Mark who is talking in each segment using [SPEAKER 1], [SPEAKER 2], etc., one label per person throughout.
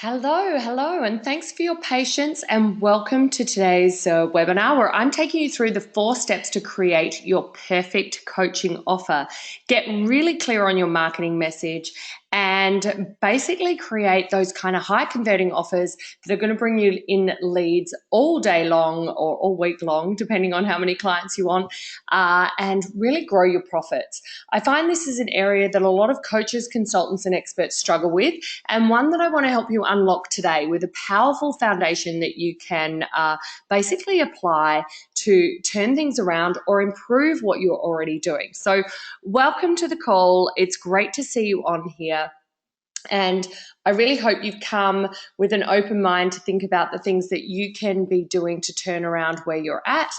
[SPEAKER 1] Hello, and thanks for your patience and welcome to today's webinar where I'm taking you through the 4 steps to create your perfect coaching offer. Get really clear on your marketing message and basically create those kind of high converting offers that are going to bring you in leads all day long or all week long, depending on how many clients you want, and really grow your profits. I find this is an area that a lot of coaches, consultants, and experts struggle with, and one that I want to help you unlock today with a powerful foundation that you can basically apply to turn things around or improve what you're already doing. So welcome to the call. It's great to see you on here. And I really hope you've come with an open mind to think about the things that you can be doing to turn around where you're at.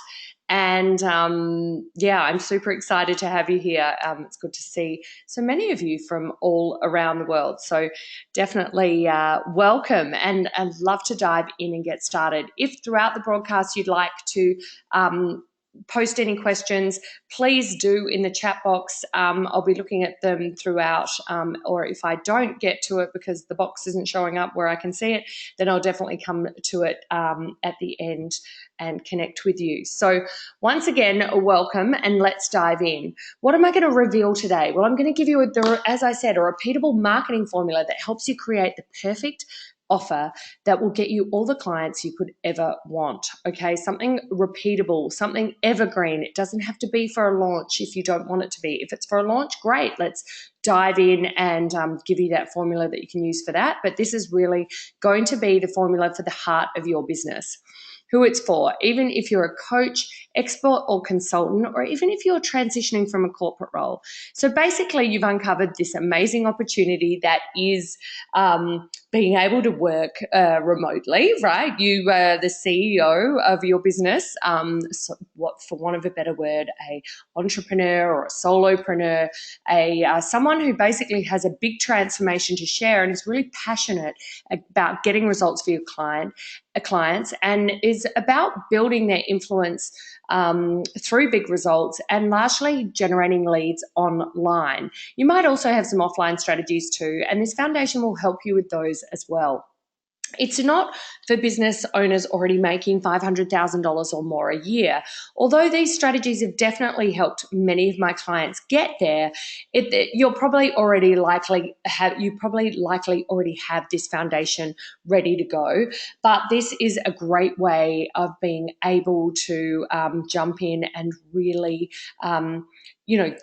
[SPEAKER 1] And I'm super excited to have you here. It's good to see so many of you from all around the world. So definitely welcome, and I'd love to dive in and get started. If throughout the broadcast you'd like to post any questions, please do in the chat box. I'll be looking at them throughout, or if I don't get to it because the box isn't showing up where I can see it, then I'll definitely come to it at the end and connect with you. So once again, welcome, and let's dive in. What am I going to reveal today? Well, I'm going to give you, as I said, a repeatable marketing formula that helps you create the perfect offer that will get you all the clients you could ever want. Okay, something repeatable, something evergreen. It doesn't have to be for a launch if you don't want it to be. If it's for a launch, great. Let's dive in and give you that formula that you can use for that. But this is really going to be the formula for the heart of your business. Who it's for, even if you're a coach, expert, or consultant, or even if you're transitioning from a corporate role. So basically, you've uncovered this amazing opportunity that is being able to work remotely, right? You are the CEO of your business, for want of a better word, a entrepreneur or a solopreneur, someone who basically has a big transformation to share and is really passionate about getting results for your clients, and is about building their influence through big results and largely generating leads online. You might also have some offline strategies too, and this foundation will help you with those as well. It's not for business owners already making $500,000 or more a year. Although these strategies have definitely helped many of my clients get there, you probably likely already have this foundation ready to go. But this is a great way of being able to jump in and really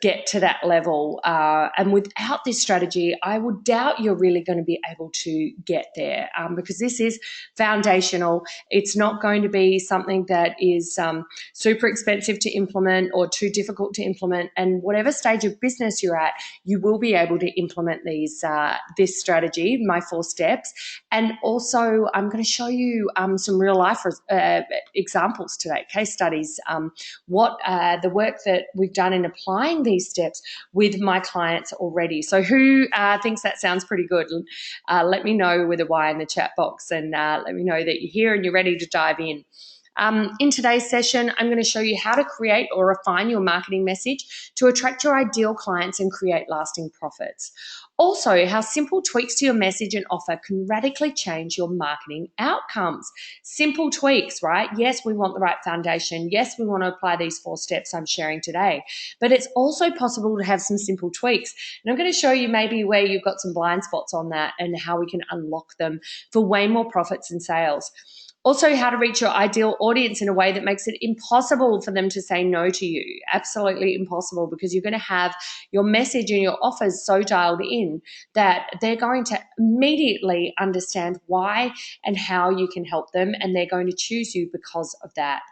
[SPEAKER 1] get to that level. And without this strategy, I would doubt you're really going to be able to get there, because this is foundational. It's not going to be something that is super expensive to implement or too difficult to implement. And whatever stage of business you're at, you will be able to implement this strategy, my 4 steps. And also, I'm going to show you some real life examples today, case studies, the work that we've done in applying these steps with my clients already. So who thinks that sounds pretty good? Let me know with a Y in the chat box, and let me know that you're here and you're ready to dive in. In today's session, I'm going to show you how to create or refine your marketing message to attract your ideal clients and create lasting profits. Also, how simple tweaks to your message and offer can radically change your marketing outcomes. Simple tweaks, right? Yes, we want the right foundation. Yes, we want to apply these 4 steps I'm sharing today. But it's also possible to have some simple tweaks. And I'm going to show you maybe where you've got some blind spots on that and how we can unlock them for way more profits and sales. Also, how to reach your ideal audience in a way that makes it impossible for them to say no to you. Absolutely impossible, because you're going to have your message and your offers so dialed in that they're going to immediately understand why and how you can help them, and they're going to choose you because of that.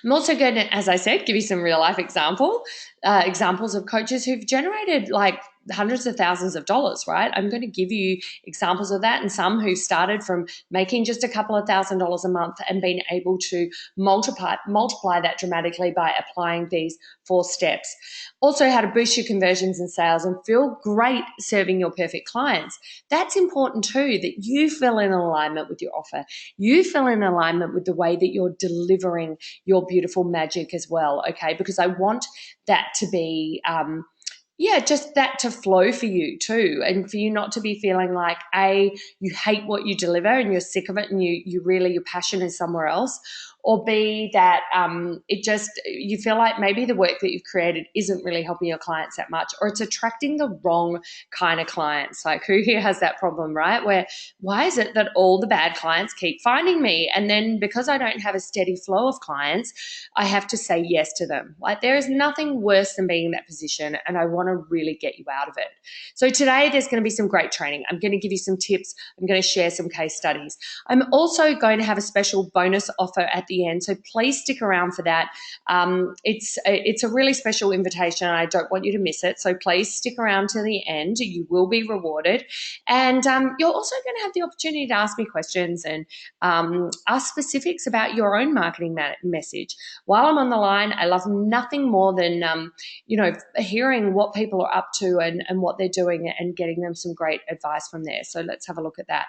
[SPEAKER 1] I'm also going to, as I said, give you some real life examples of coaches who've generated like hundreds of thousands of dollars, right? I'm going to give you examples of that, and some who started from making just a couple of $1,000s a month and been able to multiply that dramatically by applying these 4 steps. Also, how to boost your conversions and sales and feel great serving your perfect clients. That's important too, that you feel in alignment with your offer. You feel in alignment with the way that you're delivering your beautiful magic as well, okay? Because I want that to be yeah, just that to flow for you too, and for you not to be feeling like you hate what you deliver and you're sick of it, and you really your passion is somewhere else, or B, that it just you feel like maybe the work that you've created isn't really helping your clients that much, or it's attracting the wrong kind of clients. Like, who here has that problem, right? Where why is it that all the bad clients keep finding me, and then because I don't have a steady flow of clients, I have to say yes to them. Like, there is nothing worse than being in that position, and I want to really get you out of it. So today there's going to be some great training. I'm going to give you some tips. I'm going to share some case studies. I'm also going to have a special bonus offer at the end, so please stick around for that. It's a really special invitation, and I don't want you to miss it. So please stick around to the end. You will be rewarded, and you're also going to have the opportunity to ask me questions and ask specifics about your own marketing message. While I'm on the line, I love nothing more than hearing what people are up to and what they're doing, and getting them some great advice from there. So let's have a look at that.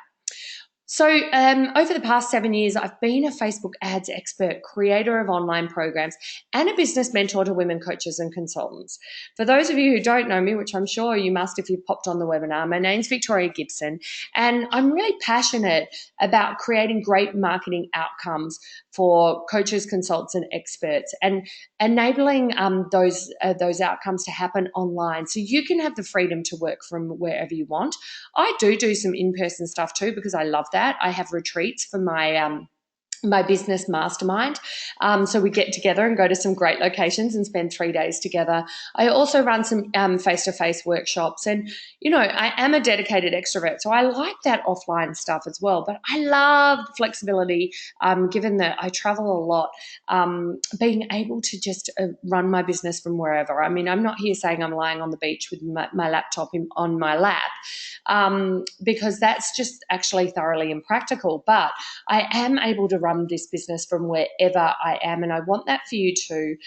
[SPEAKER 1] So over the past 7 years, I've been a Facebook ads expert, creator of online programs, and a business mentor to women coaches and consultants. For those of you who don't know me, which I'm sure you must if you've popped on the webinar, my name's Victoria Gibson, and I'm really passionate about creating great marketing outcomes for coaches, consultants, and experts, and enabling those outcomes to happen online, so you can have the freedom to work from wherever you want. I do some in-person stuff too, because I love that. I have retreats for my business mastermind. So we get together and go to some great locations and spend 3 days together. I also run some face-to-face workshops, and I am a dedicated extrovert, so I like that offline stuff as well. But I love flexibility, given that I travel a lot, being able to just run my business from wherever. I mean, I'm not here saying I'm lying on the beach with my laptop on my lap, because that's just actually thoroughly impractical. But I am able to run this business from wherever I am, and I want that for you too,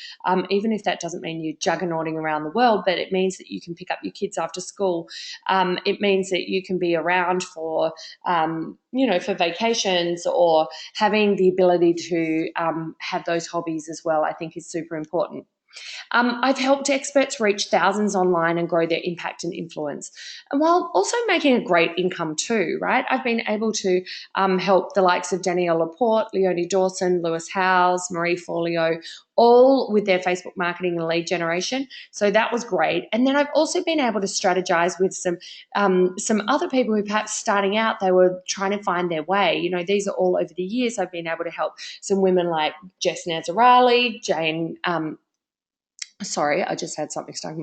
[SPEAKER 1] even if that doesn't mean you're juggernauting around the world, but it means that you can pick up your kids after school. It means that you can be around for for vacations, or having the ability to have those hobbies as well, I think is super important. I've helped experts reach thousands online and grow their impact and influence, and while also making a great income too, right? I've been able to help the likes of Danielle Laporte, Leonie Dawson, Lewis Howes, Marie Forleo, all with their Facebook marketing and lead generation. So that was great. And then I've also been able to strategize with some other people who perhaps starting out, they were trying to find their way. These are all over the years. I've been able to help some women like Jess Nazarali, Jane. Sorry, I just had something stuck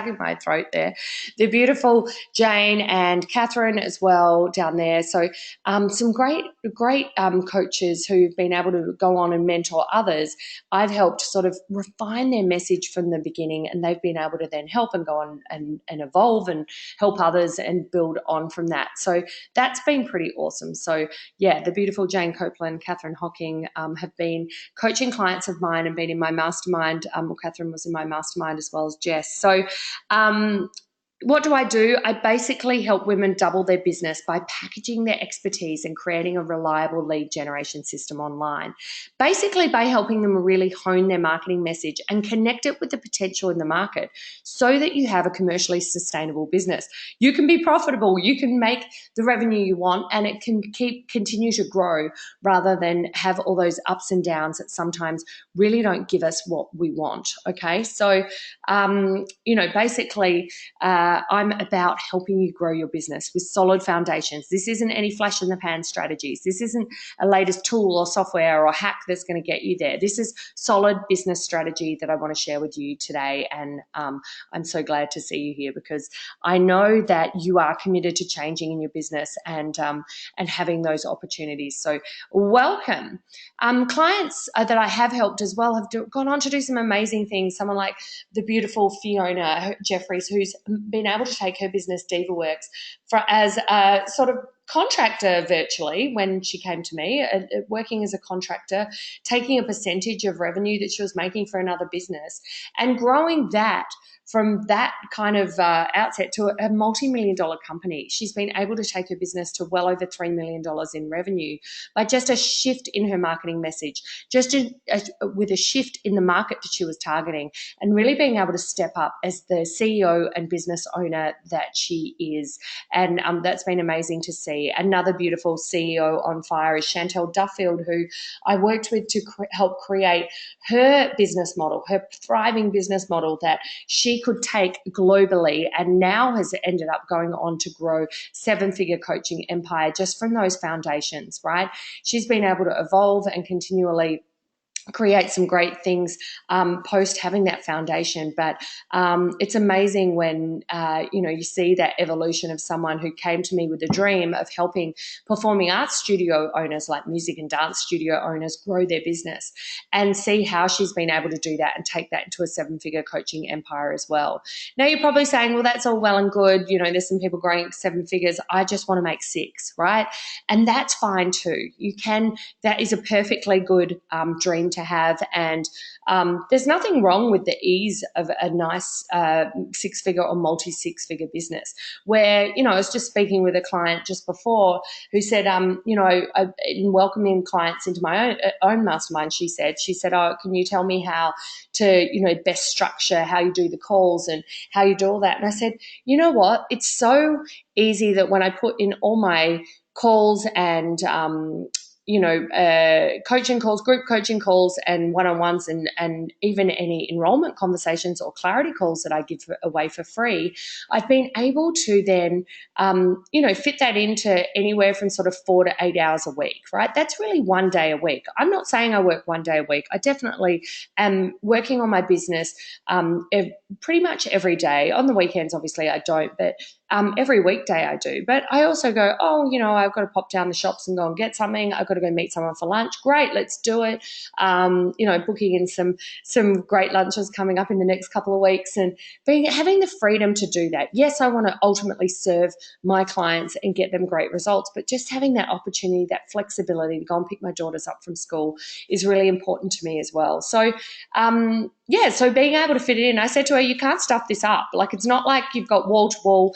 [SPEAKER 1] in my throat there. The beautiful Jane and Catherine as well down there. So some great coaches who've been able to go on and mentor others. I've helped sort of refine their message from the beginning, and they've been able to then help and go on and evolve and help others and build on from that. So that's been pretty awesome. So yeah, the beautiful Jane Copeland, Catherine Hocking have been coaching clients of mine and been in my mastermind. Catherine was in my mastermind as well as Jess. So what do? I basically help women double their business by packaging their expertise and creating a reliable lead generation system online. Basically by helping them really hone their marketing message and connect it with the potential in the market, so that you have a commercially sustainable business. You can be profitable, you can make the revenue you want, and it can continue to grow, rather than have all those ups and downs that sometimes really don't give us what we want. Okay, so basically I'm about helping you grow your business with solid foundations. This isn't any flash in the pan strategies. This isn't a latest tool or software or hack that's going to get you there. This is solid business strategy that I want to share with you today. And I'm so glad to see you here, because I know that you are committed to changing in your business and having those opportunities. So welcome. Clients that I have helped as well have gone on to do some amazing things. Someone like the beautiful Fiona Jeffries, who's been able to take her business DivaWorks as a sort of contractor virtually when she came to me, working as a contractor, taking a percentage of revenue that she was making for another business and growing that from that kind of outset to a multi-million-dollar company. She's been able to take her business to well over $3 million in revenue by just a shift in her marketing message, with a shift in the market that she was targeting, and really being able to step up as the CEO and business owner that she is. And that's been amazing to see. Another beautiful CEO on fire is Chantel Duffield, who I worked with to help create her business model, her thriving business model that she could take globally, and now has ended up going on to grow seven-figure coaching empire just from those foundations, right? She's been able to evolve and continually create some great things post having that foundation. But it's amazing when you see that evolution of someone who came to me with a dream of helping performing arts studio owners, like music and dance studio owners, grow their business, and see how she's been able to do that and take that into a seven-figure coaching empire as well. Now you're probably saying, well, that's all well and good, there's some people growing seven figures, I just want to make six, right? And that's fine too. That is a perfectly good dream to have, and there's nothing wrong with the ease of a nice six-figure or multi-six-figure business. Where I was just speaking with a client just before who said, in welcoming clients into my own mastermind, she said, oh, can you tell me how to best structure how you do the calls and how you do all that? And I said, you know what? It's so easy that when I put in all my calls and coaching calls, group coaching calls, and one-on-ones, and even any enrollment conversations or clarity calls that I give away for free, I've been able to then, fit that into anywhere from sort of 4 to 8 hours a week, right? That's really 1 day a week. I'm not saying I work 1 day a week. I definitely am working on my business pretty much every day. On the weekends, obviously, I don't, but every weekday I do. But I also go, I've got to pop down the shops and go and get something. I've got to go meet someone for lunch. Great, let's do it. Booking in some great lunches coming up in the next couple of weeks, and having the freedom to do that. Yes, I want to ultimately serve my clients and get them great results, but just having that opportunity, that flexibility to go and pick my daughters up from school is really important to me as well. So, so being able to fit it in, I said to her, you can't stuff this up. Like, it's not like you've got wall to wall,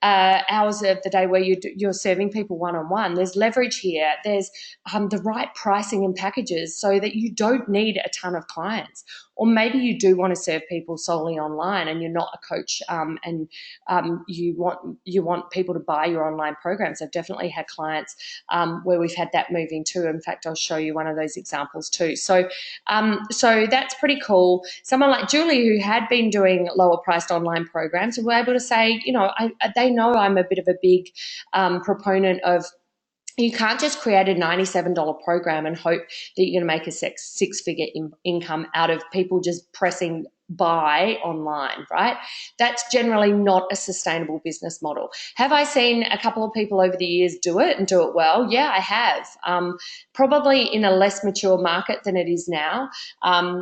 [SPEAKER 1] hours of the day where you're serving people one-on-one. There's leverage here. There's the right pricing and packages so that you don't need a ton of clients. Or maybe you do want to serve people solely online and you're not a coach, and you want people to buy your online programs. I've definitely had clients where we've had that moving too. In fact, I'll show you one of those examples too. So that's pretty cool. Someone like Julie, who had been doing lower priced online programs, were able to say, they know I'm a bit of a big proponent of, you can't just create a $97 program and hope that you're going to make a six-figure income out of people just pressing buy online, right? That's generally not a sustainable business model. Have I seen a couple of people over the years do it and do it well? Yeah, I have. Probably in a less mature market than it is now.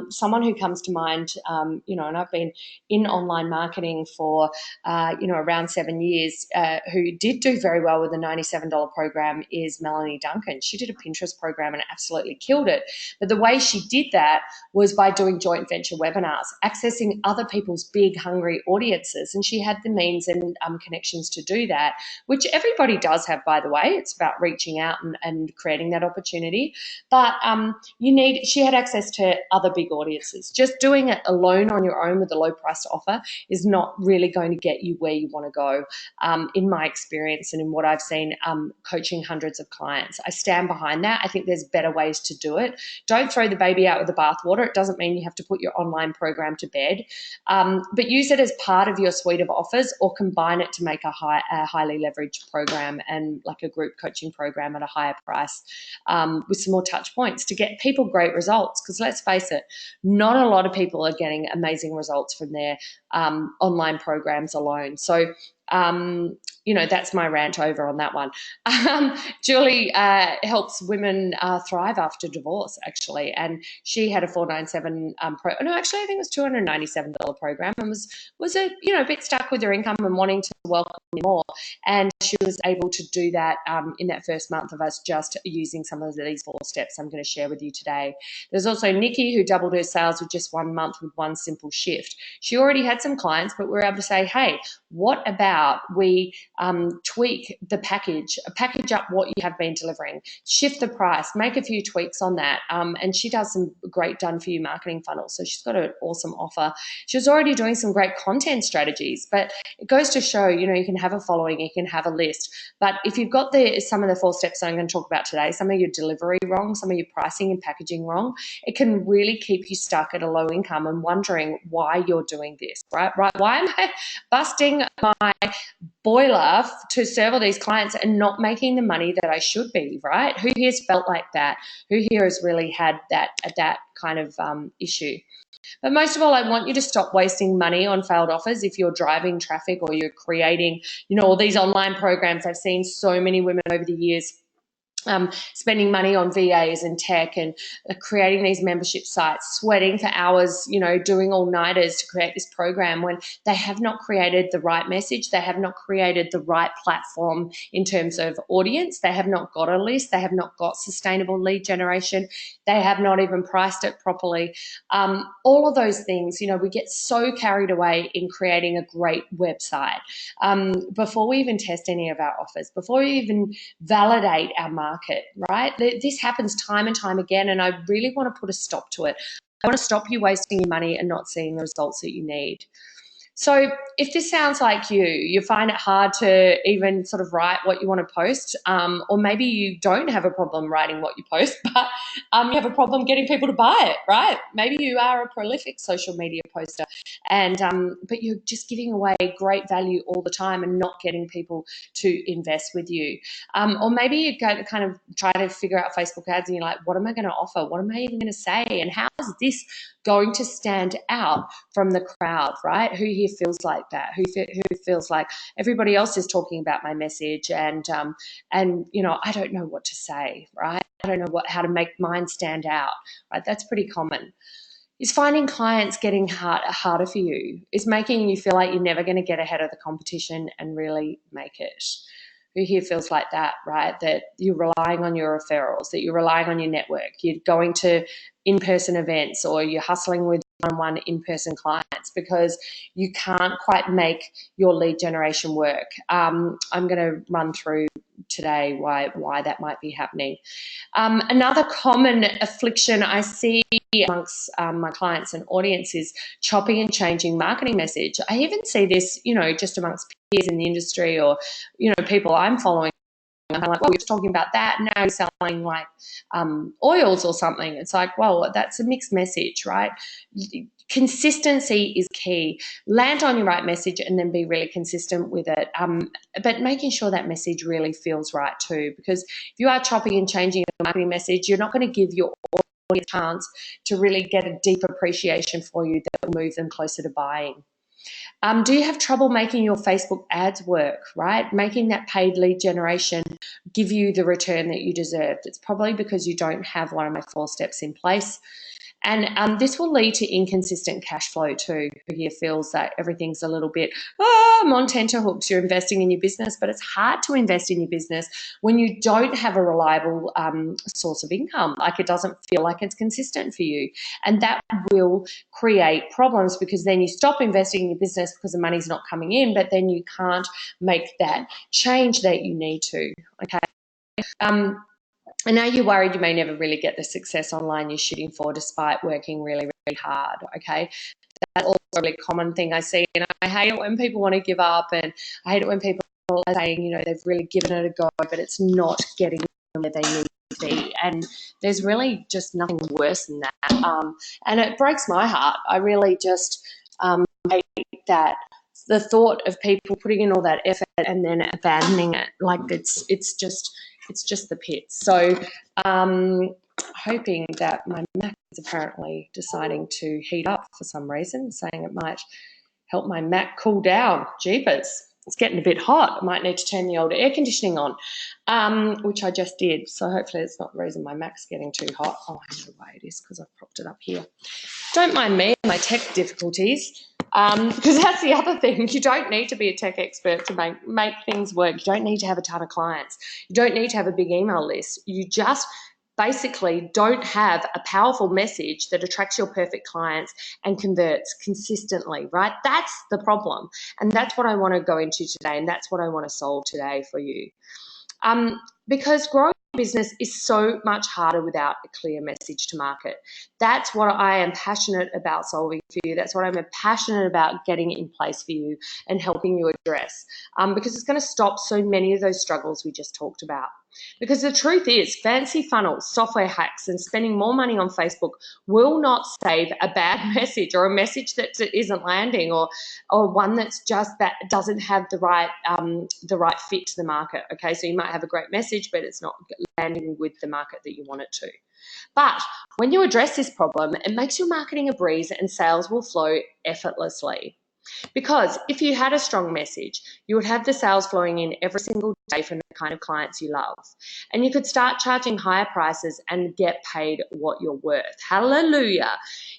[SPEAKER 1] Someone who comes to mind, and I've been in online marketing for, around 7 years, who did do very well with a $97 program is Melanie Duncan. She did a Pinterest program and absolutely killed it. But the way she did that was by doing joint venture webinars, accessing other people's big, hungry audiences. And she had the means and connections to do that, which everybody does have, by the way. It's about reaching out and creating that opportunity. But she had access to other big audiences. Just doing it alone on your own with a low-priced offer is not really going to get you where you want to go, in my experience and in what I've seen coaching hundreds of clients. I stand behind that. I think there's better ways to do it. Don't throw the baby out with the bathwater. It doesn't mean you have to put your online program to bed, but use it as part of your suite of offers, or combine it to make a highly leveraged program and like a group coaching program at a higher price, with some more touch points to get people great results. Because let's face it, not a lot of people are getting amazing results from their online programs alone. So that's my rant over on that one. Julie helps women thrive after divorce, actually, and she had a 497 I think it was $297 program, and was a bit stuck with her income and wanting to welcome me more. And she was able to do that in that first month of us just using some of these 4 steps I'm going to share with you today. There's also Nikki, who doubled her sales with just 1 month with one simple shift. She already had some clients, but we were able to say, hey, what about we tweak the package up what you have been delivering, shift the price, make a few tweaks on that. And she does some great done-for-you marketing funnels. So she's got an awesome offer. She was already doing some great content strategies, but it goes to show, you know, you can have a following, you can have a list. But if you've got some of the 4 steps I'm going to talk about today, some of your delivery wrong, some of your pricing and packaging wrong, it can really keep you stuck at a low income and wondering why you're doing this, right? Why am I busting my boiler to serve all these clients and not making the money that I should be, right? Who here's felt like that? Who here has really had that kind of issue? But most of all, I want you to stop wasting money on failed offers if you're driving traffic or you're creating, you know, all these online programs. I've seen so many women over the years spending money on VAs and tech and creating these membership sites, sweating for hours, you know, doing all-nighters to create this program when they have not created the right message. They have not created the right platform in terms of audience. They have not got a list. They have not got sustainable lead generation. They have not even priced it properly. All of those things, you know, we get so carried away in creating a great website before we even test any of our offers, before we even validate our market, right? This happens time and time again, and I really want to put a stop to it. I want to stop you wasting your money and not seeing the results that you need. So if this sounds like you find it hard to even sort of write what you want to post, or maybe you don't have a problem writing what you post, but you have a problem getting people to buy it, right? Maybe you are a prolific social media poster, and but you're just giving away great value all the time and not getting people to invest with you. Or maybe you kind of try to figure out Facebook ads and you're like, what am I going to offer? What am I even going to say? And how is this going to stand out from the crowd, right? Who here feels like that? Who feels like everybody else is talking about my message and you know, I don't know what to say, right? I don't know how to make mine stand out, right? That's pretty common. Is finding clients getting harder for you? Is making you feel like you're never going to get ahead of the competition and really make it? Who here feels like that, right? That you're relying on your referrals, that you're relying on your network, you're going to in-person events, or you're hustling with one-on-one in-person clients because you can't quite make your lead generation work. I'm going to run through today why that might be happening. Another common affliction I see amongst my clients and audience is chopping and changing marketing message. I even see this, you know, just amongst peers in the industry or, you know, people I'm following. I'm like, well, you're talking about that, now you're selling like oils or something. It's like, well, that's a mixed message, right? Consistency is key. Land on your right message and then be really consistent with it. But making sure that message really feels right too, because if you are chopping and changing your marketing message, you're not going to give your audience a chance to really get a deep appreciation for you that will move them closer to buying. Do you have trouble making your Facebook ads work, right? Making that paid lead generation give you the return that you deserve? It's probably because you don't have one of my 4 steps in place. And this will lead to inconsistent cash flow too. Who here feels that everything's a little bit, I'm on tenterhooks, you're investing in your business, but it's hard to invest in your business when you don't have a reliable source of income. Like, it doesn't feel like it's consistent for you. And that will create problems because then you stop investing in your business because the money's not coming in, but then you can't make that change that you need to, okay? I know you're worried you may never really get the success online you're shooting for despite working really, really hard, okay? That's also a really common thing I see, and I hate it when people want to give up, and I hate it when people are saying, you know, they've really given it a go, but it's not getting them where they need to be, and there's really just nothing worse than that, and it breaks my heart. I really just hate that. The thought of people putting in all that effort and then abandoning it, like it's just the pits. So hoping that my Mac is apparently deciding to heat up for some reason, saying it might help my Mac cool down. Jeepers, it's getting a bit hot. I might need to turn the old air conditioning on, which I just did. So hopefully it's not the reason my Mac's getting too hot. Oh, I know why it is, because I've propped it up here. Don't mind me, my tech difficulties. Because that's the other thing. You don't need to be a tech expert to make things work. You don't need to have a ton of clients. You don't need to have a big email list. You just basically don't have a powerful message that attracts your perfect clients and converts consistently, right? That's the problem. And that's what I want to go into today. And that's what I want to solve today for you. Because growing a business is so much harder without a clear message to market. That's what I am passionate about solving for you. That's what I'm passionate about getting in place for you and helping you address, because it's going to stop so many of those struggles we just talked about. Because the truth is, fancy funnels, software hacks, and spending more money on Facebook will not save a bad message or a message that isn't landing, or one that's just that doesn't have the right fit to the market. Okay, so you might have a great message, but it's not landing with the market that you want it to. But when you address this problem, it makes your marketing a breeze and sales will flow effortlessly. Because if you had a strong message, you would have the sales flowing in every single day from the kind of clients you love. And you could start charging higher prices and get paid what you're worth. Hallelujah.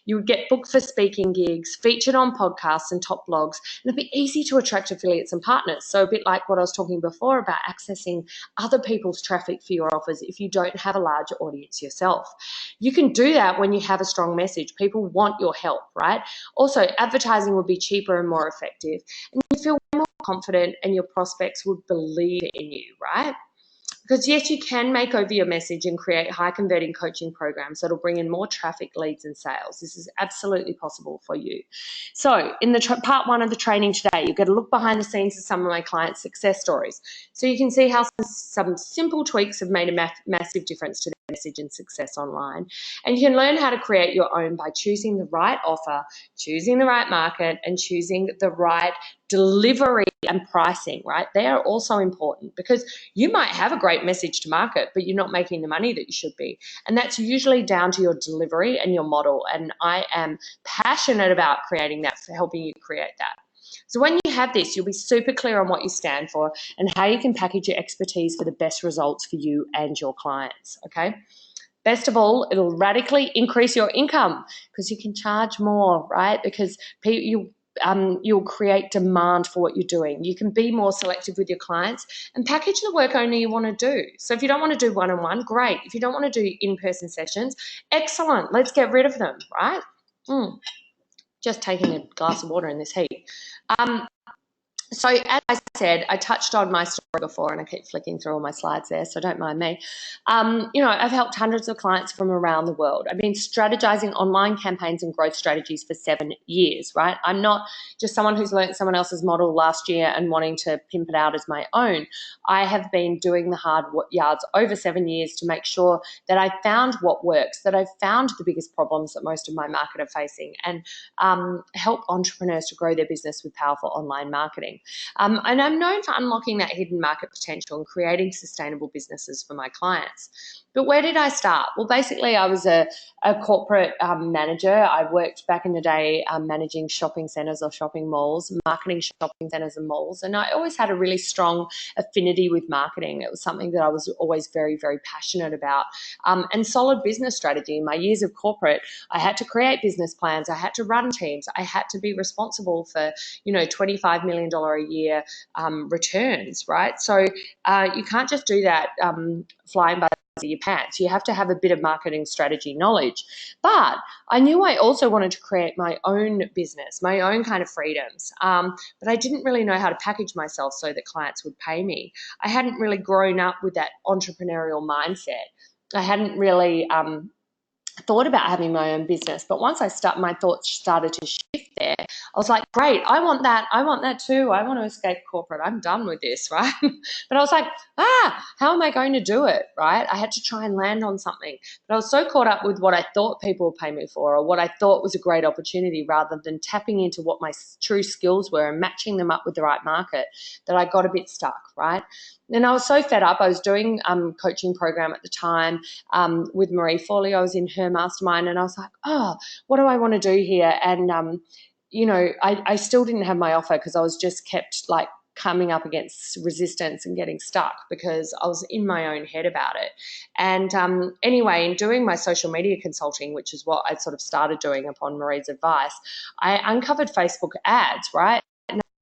[SPEAKER 1] You would get booked for speaking gigs, featured on podcasts and top blogs, and it'd be easy to attract affiliates and partners. So a bit like what I was talking before about accessing other people's traffic for your offers if you don't have a large audience yourself. You can do that when you have a strong message. People want your help, right? Also, advertising would be cheaper and more effective, and you feel more confident and your prospects would believe in you, right? Because yes, you can make over your message and create high converting coaching programs that'll bring in more traffic, leads and sales. This is absolutely possible for you. So in the part one of the training today, you'll get a look behind the scenes of some of my clients' success stories. So you can see how some simple tweaks have made a massive difference to their message and success online. And you can learn how to create your own by choosing the right offer, choosing the right market, and choosing the right delivery and pricing, right? They are also important because you might have a great message to market, but you're not making the money that you should be. And that's usually down to your delivery and your model. And I am passionate about creating that, for helping you create that. So when you have this, you'll be super clear on what you stand for and how you can package your expertise for the best results for you and your clients, okay? Best of all, it'll radically increase your income because you can charge more, right? Because you'll create demand for what you're doing. You can be more selective with your clients and package the work only you want to do. So if you don't want to do one-on-one, great. If you don't want to do in-person sessions, excellent. Let's get rid of them, right? Just taking a glass of water in this heat. So as I said, I touched on my story before and I keep flicking through all my slides there, so don't mind me. I've helped hundreds of clients from around the world. I've been strategizing online campaigns and growth strategies for 7 years, right? I'm not just someone who's learned someone else's model last year and wanting to pimp it out as my own. I have been doing the hard yards over 7 years to make sure that I found what works, that I've found the biggest problems that most of my market are facing, and help entrepreneurs to grow their business with powerful online marketing. And I'm known for unlocking that hidden market potential and creating sustainable businesses for my clients. But where did I start? Well, basically, I was a corporate manager. I worked back in the day managing shopping centres or shopping malls, marketing shopping centres and malls. And I always had a really strong affinity with marketing. It was something that I was always very, very passionate about. And solid business strategy. In my years of corporate, I had to create business plans. I had to run teams. I had to be responsible for, $25 million a year returns, right? So you can't just do that flying by your pants. You have to have a bit of marketing strategy knowledge. But I knew I also wanted to create my own business, my own kind of freedoms. But I didn't really know how to package myself so that clients would pay me. I hadn't really grown up with that entrepreneurial mindset. I hadn't really thought about having my own business, but once my thoughts started to shift there, I was like, great, I want that too. I want to escape corporate. I'm done with this, right? But I was like, how am I going to do it, right? I had to try and land on something, but I was so caught up with what I thought people would pay me for or what I thought was a great opportunity rather than tapping into what my true skills were and matching them up with the right market that I got a bit stuck, right? And I was so fed up. I was doing coaching program at the time with Marie Forley. I was in her mastermind and I was like, what do I want to do here? And, I still didn't have my offer because I was just kept like coming up against resistance and getting stuck because I was in my own head about it. And anyway, in doing my social media consulting, which is what I sort of started doing upon Marie's advice, I uncovered Facebook ads, right?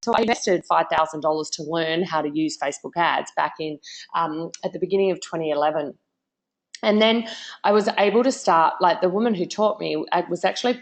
[SPEAKER 1] So I invested $5,000 to learn how to use Facebook ads back in at the beginning of 2011. And then I was able to start, like the woman who taught me was actually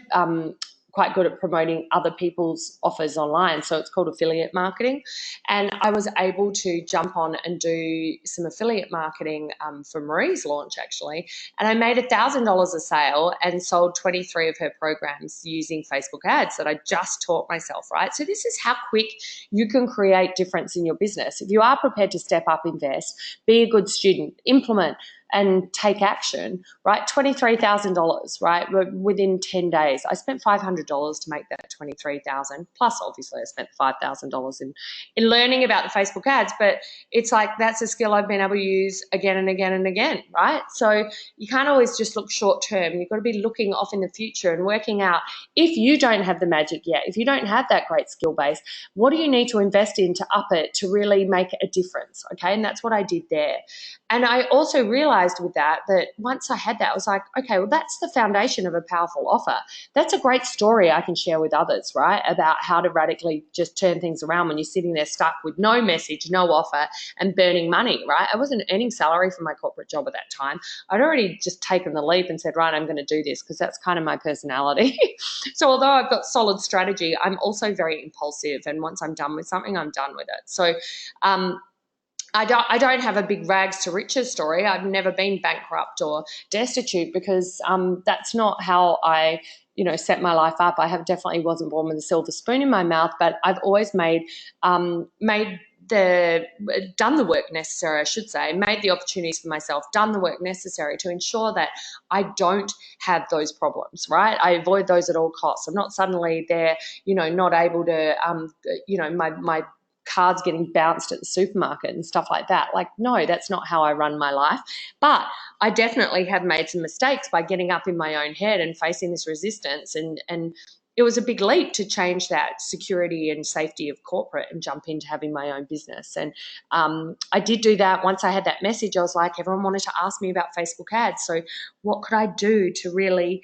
[SPEAKER 1] quite good at promoting other people's offers online. So it's called affiliate marketing. And I was able to jump on and do some affiliate marketing for Marie's launch, actually. And I made $1,000 a sale and sold 23 of her programs using Facebook ads that I just taught myself, right? So this is how quick you can create difference in your business. If you are prepared to step up, invest, be a good student, implement, and take action, right? $23,000, right? Within 10 days. I spent $500 to make that $23,000. Plus, obviously, I spent $5,000 in learning about the Facebook ads, but it's like that's a skill I've been able to use again and again and again, right? So you can't always just look short term. You've got to be looking off in the future and working out if you don't have the magic yet, if you don't have that great skill base, what do you need to invest in to up it to really make a difference, okay? And that's what I did there. And I also realized with that once I had that, I was like, okay, well, that's the foundation of a powerful offer. That's a great story I can share with others, right? About how to radically just turn things around when you're sitting there stuck with no message, no offer, and burning money, right? I wasn't earning salary from my corporate job at that time. I'd already just taken the leap and said, right, I'm going to do this because that's kind of my personality. So although I've got solid strategy, I'm also very impulsive. And once I'm done with something, I'm done with it. So, I don't have a big rags to riches story. I've never been bankrupt or destitute because that's not how I, set my life up. I definitely wasn't born with a silver spoon in my mouth, but I've always done the work necessary, I should say, made the opportunities for myself, done the work necessary to ensure that I don't have those problems, right? I avoid those at all costs. I'm not suddenly there, not able to, my cards getting bounced at the supermarket and stuff like that. Like, no, that's not how I run my life. But I definitely have made some mistakes by getting up in my own head and facing this resistance. And it was a big leap to change that security and safety of corporate and jump into having my own business. And I did do that. Once I had that message, I was like, everyone wanted to ask me about Facebook ads. So what could I do to really,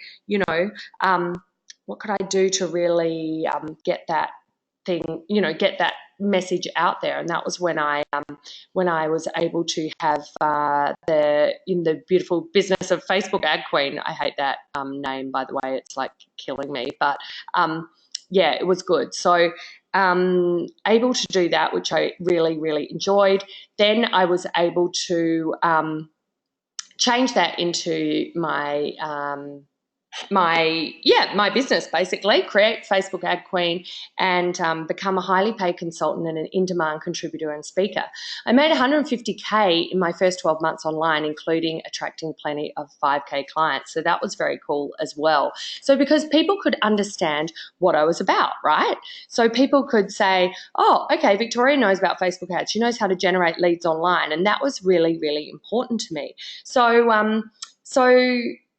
[SPEAKER 1] get that thing, get that message out there? And that was when I was able to have in the beautiful business of Facebook ad queen. I hate that name, by the way. It's like killing me, but yeah, it was good. So able to do that, which I really, really enjoyed. Then I was able to change that into my business, basically, create Facebook Ad Queen and become a highly paid consultant and an in-demand contributor and speaker. I made $150K in my first 12 months online, including attracting plenty of 5K clients. So that was very cool as well. So because people could understand what I was about, right? So people could say, oh, okay, Victoria knows about Facebook ads. She knows how to generate leads online. And that was really, really important to me. So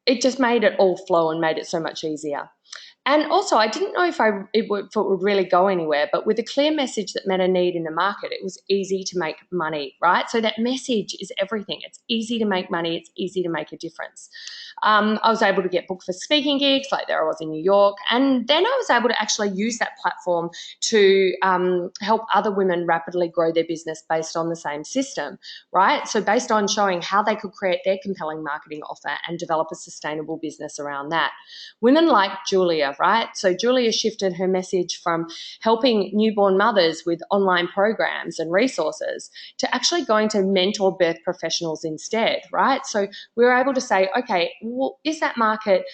[SPEAKER 1] it just made it all flow and made it so much easier. And also, I didn't know if it would really go anywhere, but with a clear message that met a need in the market, it was easy to make money, right? So that message is everything. It's easy to make money. It's easy to make a difference. I was able to get booked for speaking gigs like there I was in New York. And then I was able to actually use that platform to help other women rapidly grow their business based on the same system, right? So based on showing how they could create their compelling marketing offer and develop a sustainable business around that. Women like Julia, right? So Julia shifted her message from helping newborn mothers with online programs and resources to actually going to mentor birth professionals instead, right? So we were able to say, okay, well, is the market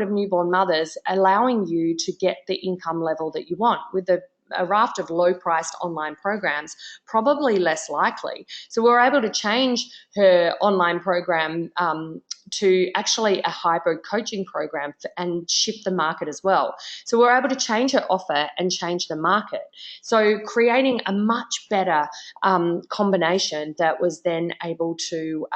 [SPEAKER 1] of newborn mothers allowing you to get the income level that you want with a raft of low-priced online programs? Probably less likely. So we were able to change her online program to actually a hybrid coaching program and shift the market as well. So we're able to change her offer and change the market. So creating a much better combination that was then able to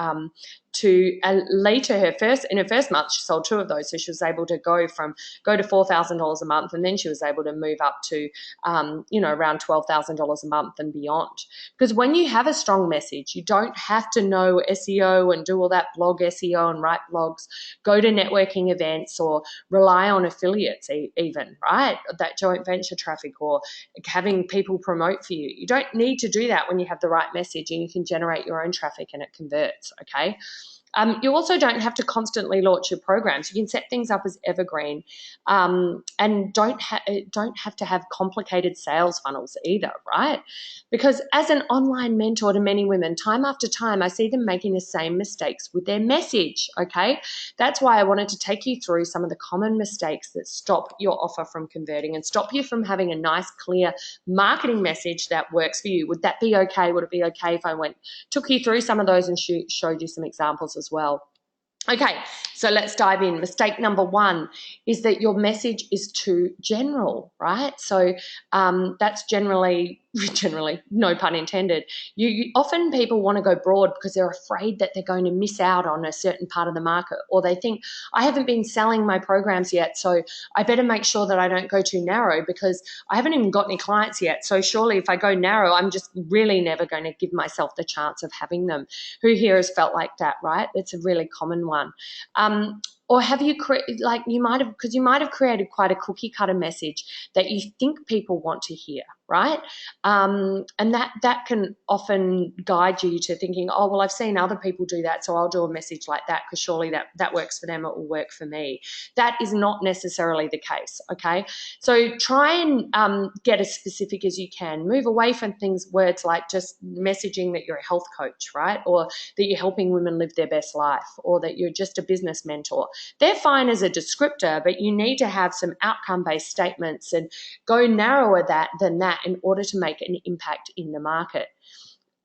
[SPEAKER 1] to later in her first month, she sold 2 of those. So she was able to go to $4,000 a month, and then she was able to move up to, around $12,000 a month and beyond. Because when you have a strong message, you don't have to know SEO and do all that blog SEO and write blogs, go to networking events or rely on affiliates even, right? That joint venture traffic or having people promote for you. You don't need to do that when you have the right message and you can generate your own traffic and it converts, okay? You also don't have to constantly launch your programs. You can set things up as evergreen, and don't have to have complicated sales funnels either, right? Because as an online mentor to many women, time after time, I see them making the same mistakes with their message, okay? That's why I wanted to take you through some of the common mistakes that stop your offer from converting and stop you from having a nice, clear marketing message that works for you. Would that be okay? Would it be okay if I took you through some of those and showed you some examples as well? Okay, so let's dive in. Mistake number 1 is that your message is too general, right? So that's generally, no pun intended. Often people want to go broad because they're afraid that they're going to miss out on a certain part of the market, or they think, I haven't been selling my programs yet, so I better make sure that I don't go too narrow because I haven't even got any clients yet. So surely if I go narrow, I'm just really never going to give myself the chance of having them. Who here has felt like that, right? It's a really common one. Or have you you might have created quite a cookie cutter message that you think people want to hear, right? And that can often guide you to thinking, oh, well, I've seen other people do that, so I'll do a message like that because surely that works for them, it will work for me. That is not necessarily the case, okay? So try and get as specific as you can. Move away from words like just messaging that you're a health coach, right? Or that you're helping women live their best life, or that you're just a business mentor. They're fine as a descriptor, but you need to have some outcome-based statements and go narrower than that in order to make an impact in the market.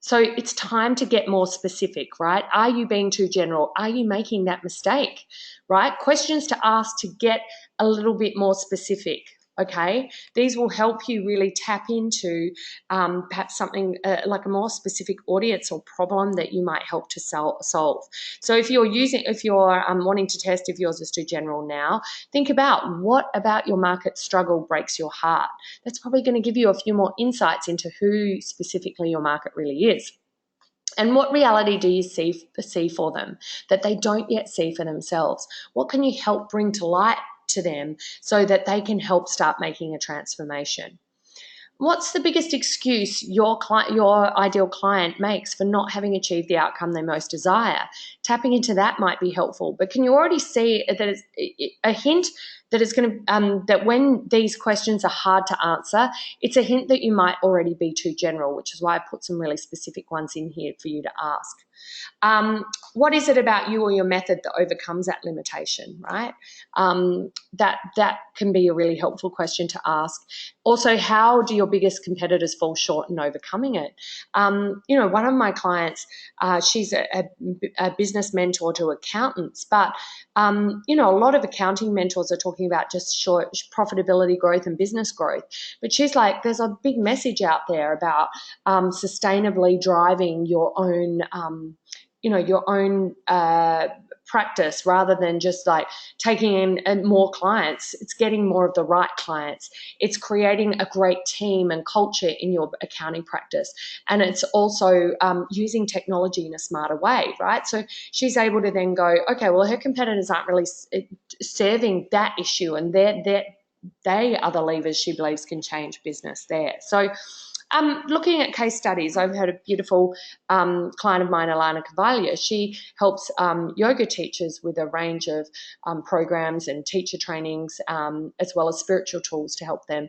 [SPEAKER 1] So it's time to get more specific, right? Are you being too general? Are you making that mistake, right? Questions to ask to get a little bit more specific. Okay, these will help you really tap into perhaps something like a more specific audience or problem that you might help to solve. So if you're wanting to test if yours is too general now, think about what about your market struggle breaks your heart. That's probably going to give you a few more insights into who specifically your market really is. And what reality do you see for them that they don't yet see for themselves? What can you help bring to light to them so that they can help start making a transformation? What's the biggest excuse your ideal client makes for not having achieved the outcome they most desire? Tapping into that might be helpful, but can you already see that it's a hint that it's going to that when these questions are hard to answer, it's a hint that you might already be too general, which is why I put some really specific ones in here for you to ask. What is it about you or your method that overcomes that limitation, right? That can be a really helpful question to ask. Also, how do your biggest competitors fall short in overcoming it? One of my clients, she's a business mentor to accountants, but a lot of accounting mentors are talking about just short profitability growth and business growth. But she's like, there's a big message out there about sustainably driving your own practice rather than just like taking in more clients. It's getting more of the right clients. It's creating a great team and culture in your accounting practice. And it's also using technology in a smarter way, right? So she's able to then go, okay, well, her competitors aren't really serving that issue, and they are the levers she believes can change business there. So looking at case studies, I've had a beautiful client of mine, Alana Cavalia. She helps yoga teachers with a range of programs and teacher trainings, as well as spiritual tools to help them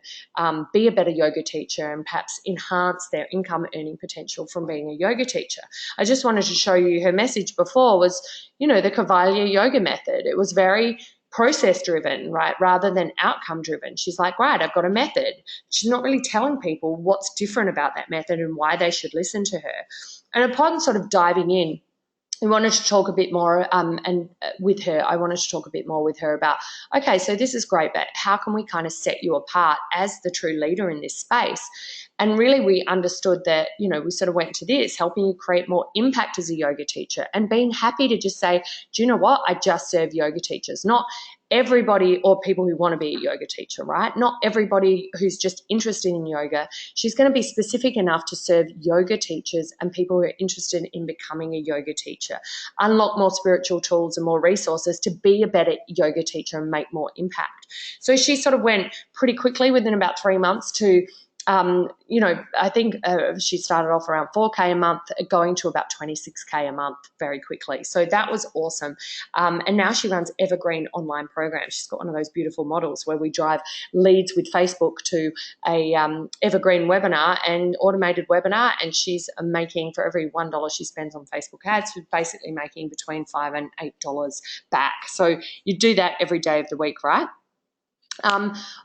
[SPEAKER 1] be a better yoga teacher and perhaps enhance their income earning potential from being a yoga teacher. I just wanted to show you her message before was, the Cavalia yoga method. It was very process driven, right, rather than outcome driven. She's like, right, I've got a method. She's not really telling people what's different about that method and why they should listen to her. And upon sort of diving in, we wanted to talk a bit more and with her, I wanted to talk a bit more with her about, okay, so this is great, but how can we kind of set you apart as the true leader in this space? And really we understood that, you know, we sort of went to this, helping you create more impact as a yoga teacher and being happy to just say, do you know what? I just serve yoga teachers, not everybody or people who want to be a yoga teacher, right? Not everybody who's just interested in yoga. She's going to be specific enough to serve yoga teachers and people who are interested in becoming a yoga teacher, unlock more spiritual tools and more resources to be a better yoga teacher and make more impact. So she sort of went pretty quickly within about 3 months to you know, I think she started off around 4K a month, going to about 26K a month very quickly. So that was awesome. And now she runs evergreen online programs. She's got one of those beautiful models where we drive leads with Facebook to a evergreen webinar and automated webinar. And she's making, for every $1 she spends on Facebook ads, she's basically making between $5 and $8 back. So you do that every day of the week, right?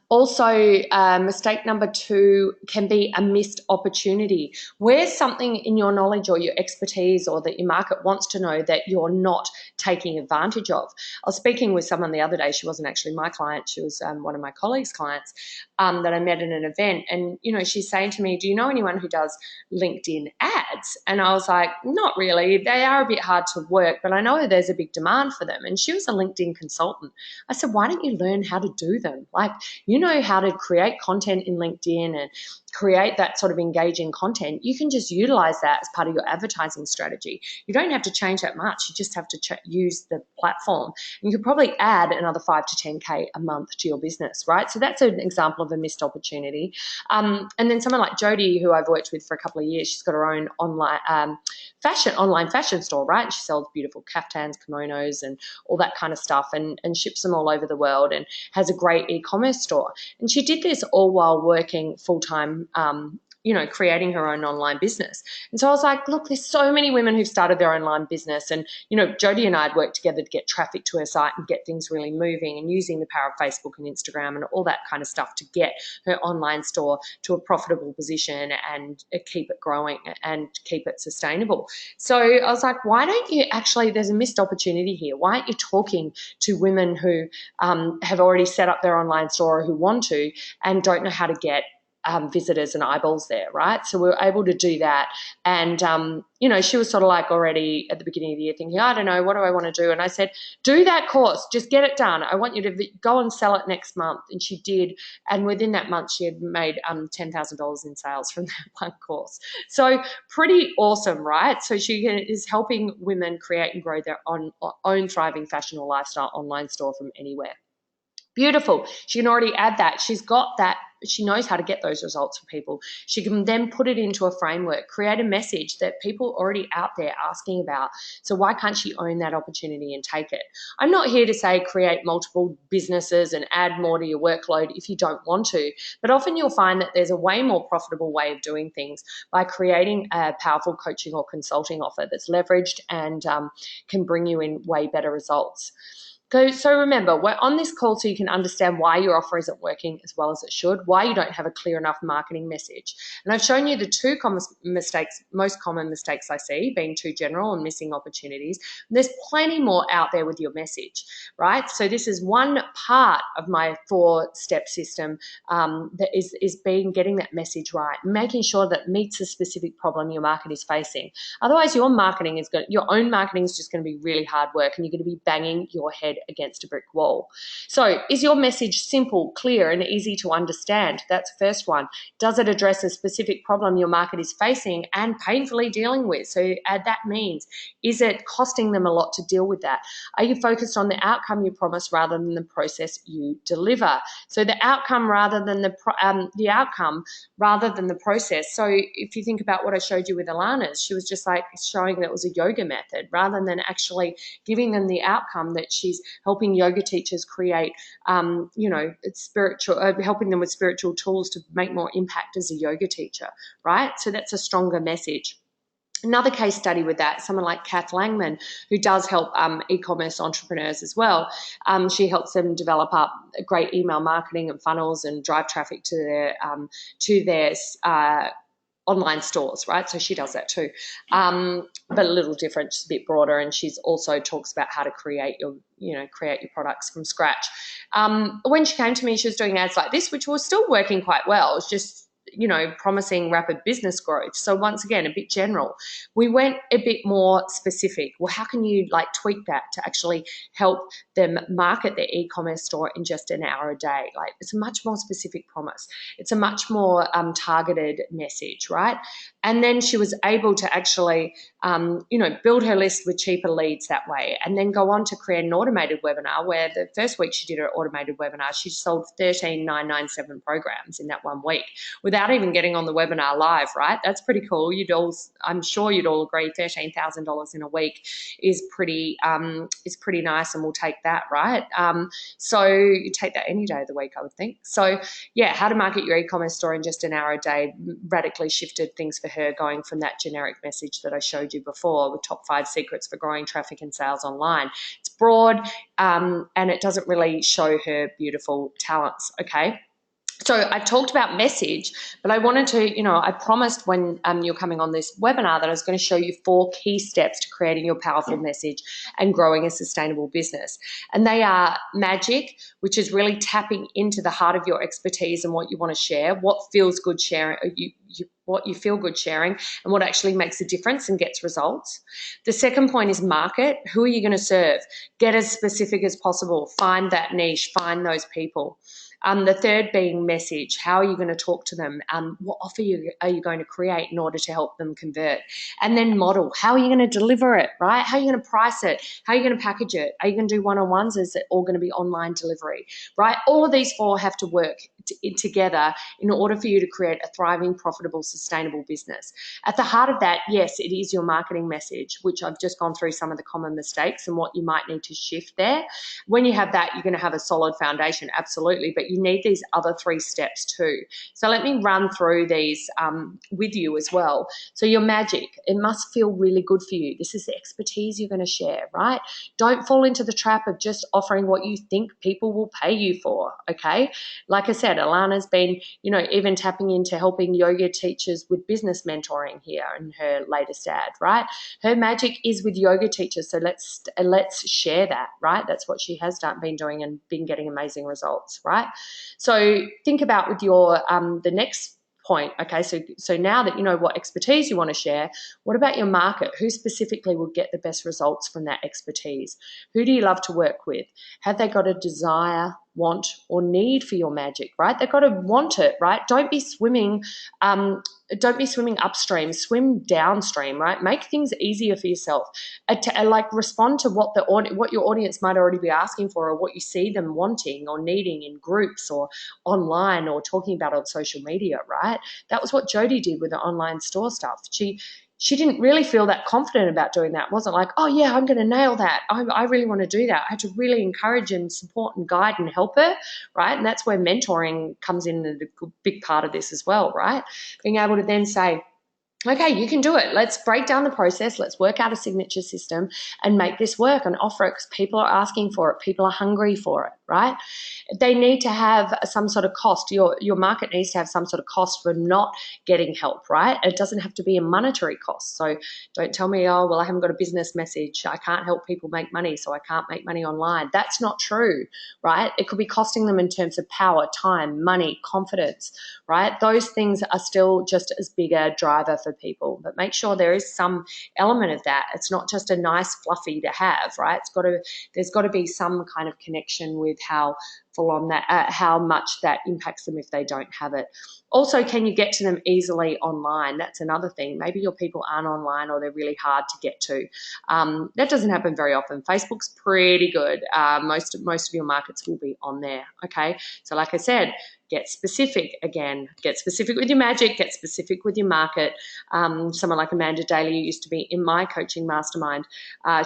[SPEAKER 1] Also, mistake number 2 can be a missed opportunity. Where's something in your knowledge or your expertise or that your market wants to know that you're not taking advantage of? I was speaking with someone the other day. She wasn't actually my client. She was one of my colleagues' clients that I met at an event. And, you know, she's saying to me, do you know anyone who does LinkedIn ads? And I was like, not really. They are a bit hard to work, but I know there's a big demand for them. And she was a LinkedIn consultant. I said, why don't you learn how to do them? Like, you know how to create content in LinkedIn and create that sort of engaging content. You can just utilize that as part of your advertising strategy. You don't have to change that much. You just have to use the platform. And you could probably add another 5 to 10K a month to your business, right? So that's an example of a missed opportunity. And then someone like Jodie, who I've worked with for a couple of years, she's got her own online fashion store, right? She sells beautiful caftans, kimonos, and all that kind of stuff, and ships them all over the world, and has a great e-commerce store. And she did this all while working full-time, you know, creating her own online business. And so I was like, look, there's so many women who've started their online business. And, you know, Jodie and I had worked together to get traffic to her site and get things really moving and using the power of Facebook and Instagram and all that kind of stuff to get her online store to a profitable position and keep it growing and keep it sustainable. So I was like, why don't you actually, there's a missed opportunity here. Why aren't you talking to women who have already set up their online store or who want to and don't know how to get visitors and eyeballs there, right? So we were able to do that. And, you know, she was sort of like already at the beginning of the year thinking, I don't know, what do I want to do? And I said, do that course, just get it done. I want you to go and sell it next month. And she did. And within that month, she had made $10,000 in sales from that one course. So pretty awesome, right? So she is helping women create and grow their own thriving fashion or lifestyle online store from anywhere. Beautiful. She can already add that. She's got that. She knows how to get those results for people. She can then put it into a framework, create a message that people already out there asking about. So why can't she own that opportunity and take it? I'm not here to say create multiple businesses and add more to your workload if you don't want to, but often you'll find that there's a way more profitable way of doing things by creating a powerful coaching or consulting offer that's leveraged and can bring you in way better results. So remember, we're on this call so you can understand why your offer isn't working as well as it should, why you don't have a clear enough marketing message. And I've shown you the 2 most common mistakes I see, being too general and missing opportunities. There's plenty more out there with your message, right? So this is one part of my 4-step system that is getting that message right, making sure that it meets the specific problem your market is facing. Otherwise, your own marketing is just going to be really hard work, and you're going to be banging your head against a brick wall. So is your message simple, clear, and easy to understand? That's the first one. Does it address a specific problem your market is facing and painfully dealing with? So that means, is it costing them a lot to deal with that? Are you focused on the outcome you promise rather than the process you deliver? So the outcome rather than the process. So if you think about what I showed you with Alana's, she was just like showing that it was a yoga method rather than actually giving them the outcome that she's helping yoga teachers create, you know, helping them with spiritual tools to make more impact as a yoga teacher, right? So that's a stronger message. Another case study with that, someone like Kath Langman, who does help e-commerce entrepreneurs as well. She helps them develop up great email marketing and funnels and drive traffic to their online stores, right? So she does that too, but a little different, just a bit broader. And she's also talks about how to create your products from scratch. When she came to me, she was doing ads like this, which was still working quite well. It's just promising rapid business growth. So once again, a bit general. We went a bit more specific. Well, how can you tweak that to actually help them market their e-commerce store in just an hour a day? It's a much more specific promise. It's a much more targeted message, right? And then she was able to actually, build her list with cheaper leads that way, and then go on to create an automated webinar where the first week she did her automated webinar, she sold 13,997 programs in that 1 week without even getting on the webinar live, right? That's pretty cool. I'm sure you'd all agree $13,000 in a week is pretty nice, and we'll take that, right? So you take that any day of the week, I would think. So yeah, how to market your e-commerce store in just an hour a day radically shifted things for her, going from that generic message that I showed you before with top 5 secrets for growing traffic and sales online. It's broad, and it doesn't really show her beautiful talents, okay? So I talked about message, but I wanted to, I promised when you're coming on this webinar that I was going to show you 4 key steps to creating your powerful message and growing a sustainable business. And they are magic, which is really tapping into the heart of your expertise and what you want to share, what feels good sharing, what you feel good sharing, and what actually makes a difference and gets results. The second point is market. Who are you going to serve? Get as specific as possible. Find that niche. Find those people. The third being message. How are you going to talk to them? What offer are you going to create in order to help them convert? And then model. How are you going to deliver it, right? How are you going to price it? How are you going to package it? Are you going to do one-on-ones? Is it all going to be online delivery, right? All of these 4 have to work together in order for you to create a thriving, profitable, sustainable business. At the heart of that, yes, it is your marketing message, which I've just gone through some of the common mistakes and what you might need to shift there. When you have that, you're going to have a solid foundation, absolutely, but you need these other 3 steps too. So let me run through these with you as well. So your magic, it must feel really good for you. This is the expertise you're going to share, right? Don't fall into the trap of just offering what you think people will pay you for, okay? Like I said, Alana's been, even tapping into helping yoga teachers with business mentoring here in her latest ad, right? Her magic is with yoga teachers, so let's share that, right? That's what she has been doing and been getting amazing results, right? So think about with your the next point. Okay, so now that you know what expertise you want to share, what about your market? Who specifically will get the best results from that expertise? Who do you love to work with? Have they got a desire, want, or need for your magic, right? They've got to want it, right? Don't be swimming upstream, swim downstream, right? Make things easier for yourself. Respond to what your audience might already be asking for, or what you see them wanting or needing in groups or online or talking about on social media, right? That was what Jody did with the online store stuff. She didn't really feel that confident about doing that. It wasn't like, oh yeah, I'm going to nail that. I really want to do that. I had to really encourage and support and guide and help her, right? And that's where mentoring comes in a big part of this as well, right? Being able to then say, okay, you can do it. Let's break down the process. Let's work out a signature system and make this work and offer it because people are asking for it. People are hungry for it, right? They need to have some sort of cost. Your market needs to have some sort of cost for not getting help, right? It doesn't have to be a monetary cost. So don't tell me, oh, well, I haven't got a business message. I can't help people make money, so I can't make money online. That's not true, right? It could be costing them in terms of power, time, money, confidence, right? Those things are still just as big a driver for people, but make sure there is some element of that. It's not just a nice fluffy to have, right? There's got to be some kind of connection with how full on that, how much that impacts them if they don't have it. Also, can you get to them easily online? That's another thing. Maybe your people aren't online or they're really hard to get to. That doesn't happen very often. Facebook's pretty good. Most of your markets will be on there, okay? So like I said, get specific again. Get specific with your magic. Get specific with your market. Someone like Amanda Daly, who used to be in my coaching mastermind,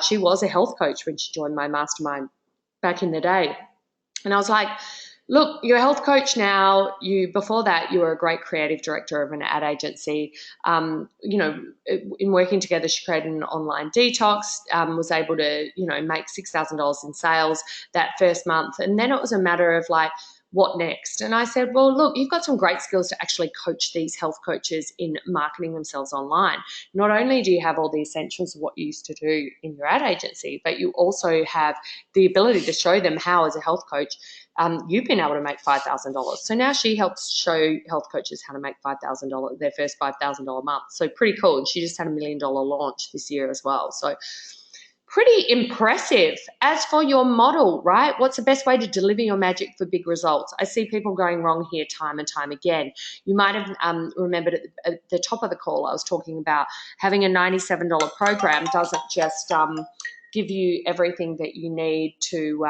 [SPEAKER 1] she was a health coach when she joined my mastermind back in the day. And I was like, look, you're a health coach now. Before that, you were a great creative director of an ad agency. In working together, she created an online detox, was able to, make $6,000 in sales that first month. And then it was a matter of like, what next? And I said, well, look, you've got some great skills to actually coach these health coaches in marketing themselves online. Not only do you have all the essentials of what you used to do in your ad agency, but you also have the ability to show them how, as a health coach, you've been able to make $5,000. So now she helps show health coaches how to make $5,000, their first $5,000 month. So pretty cool. And she just had $1 million launch this year as well. So pretty impressive. As for your model, right? What's the best way to deliver your magic for big results? I see people going wrong here time and time again. You might have remembered at the top of the call, I was talking about having a $97 program doesn't just give you everything that you need to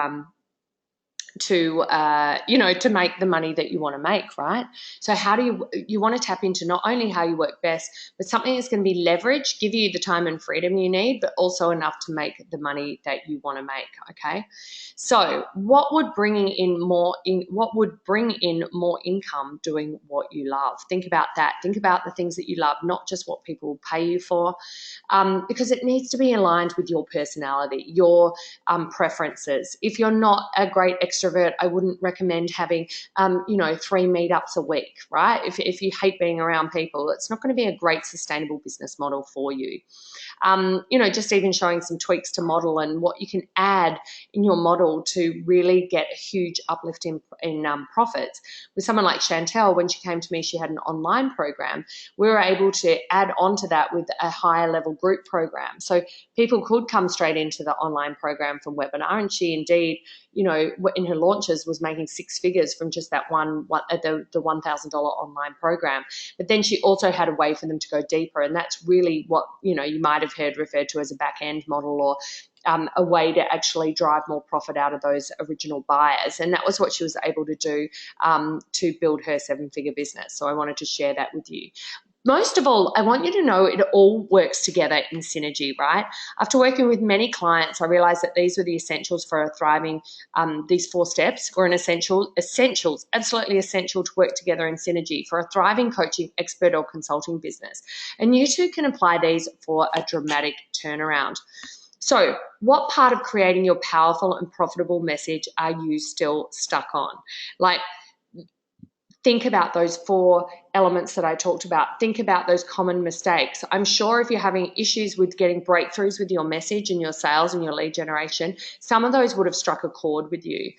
[SPEAKER 1] make the money that you want to make, right? So how do you want to tap into not only how you work best, but something that's going to be leveraged, give you the time and freedom you need, but also enough to make the money that you want to make, okay? So what would bring in more income doing what you love? Think about that. Think about the things that you love, not just what people will pay you for, because it needs to be aligned with your personality, your preferences. If you're not a great extrovert, I wouldn't recommend having, 3 meetups a week, right? If you hate being around people, it's not going to be a great sustainable business model for you. Just even showing some tweaks to model and what you can add in your model to really get a huge uplift in profits. With someone like Chantel, when she came to me, she had an online program. We were able to add on to that with a higher level group program. So people could come straight into the online program from webinar, and she indeed, in her launches was making 6 figures from just that the $1,000 online program. But then she also had a way for them to go deeper, and that's really what, you might have heard referred to as a back end model, or a way to actually drive more profit out of those original buyers. And that was what she was able to do to build her 7-figure business. So I wanted to share that with you. Most of all, I want you to know it all works together in synergy, right? After working with many clients, I realized that these were the essentials for a thriving, these 4 steps were absolutely essential to work together in synergy for a thriving coaching expert or consulting business. And you too can apply these for a dramatic turnaround. So what part of creating your powerful and profitable message are you still stuck on? Think about those 4 elements that I talked about. Think about those common mistakes. I'm sure if you're having issues with getting breakthroughs with your message and your sales and your lead generation, some of those would have struck a chord with you,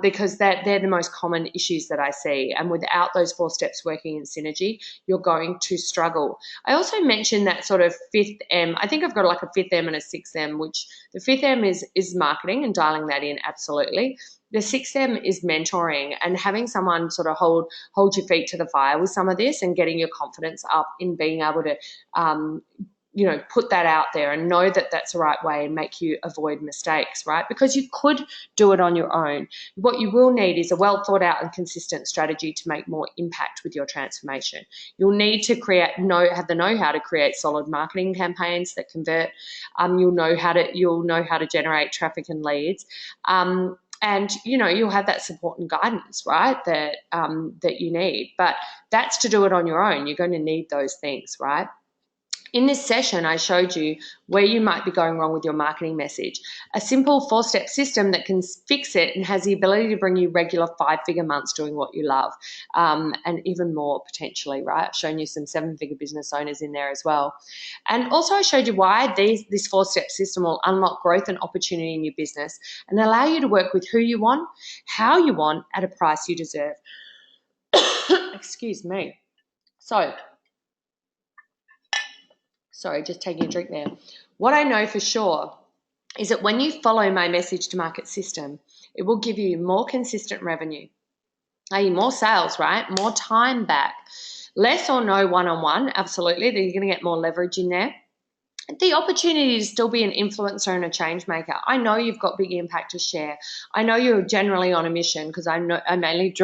[SPEAKER 1] because they're the most common issues that I see. And without those 4 steps working in synergy, you're going to struggle. I also mentioned that sort of 5th M. I think I've got like a 5th M and a 6th M, which the 5th M is marketing and dialing that in, absolutely. The 6th M is mentoring and having someone sort of hold your feet to the fire with some of this, and getting your confidence up in being able to, put that out there and know that that's the right way and make you avoid mistakes, right? Because you could do it on your own. What you will need is a well thought out and consistent strategy to make more impact with your transformation. You'll need to have the know-how to create solid marketing campaigns that convert. You'll know how to generate traffic and leads. And, you'll have that support and guidance, right, that you need. But that's to do it on your own. You're going to need those things, right? In this session, I showed you where you might be going wrong with your marketing message. A simple 4-step system that can fix it and has the ability to bring you regular 5-figure months doing what you love, and even more potentially, right? I've shown you some 7-figure business owners in there as well. And also I showed you why this 4-step system will unlock growth and opportunity in your business and allow you to work with who you want, how you want, at a price you deserve. Excuse me. Sorry, just taking a drink there. What I know for sure is that when you follow my message to market system, it will give you more consistent revenue, i.e. more sales, right? More time back, less or no one-on-one, absolutely. You're going to get more leverage in there. The opportunity to still be an influencer and a change maker. I know you've got big impact to share. I know you're generally on a mission, because I mainly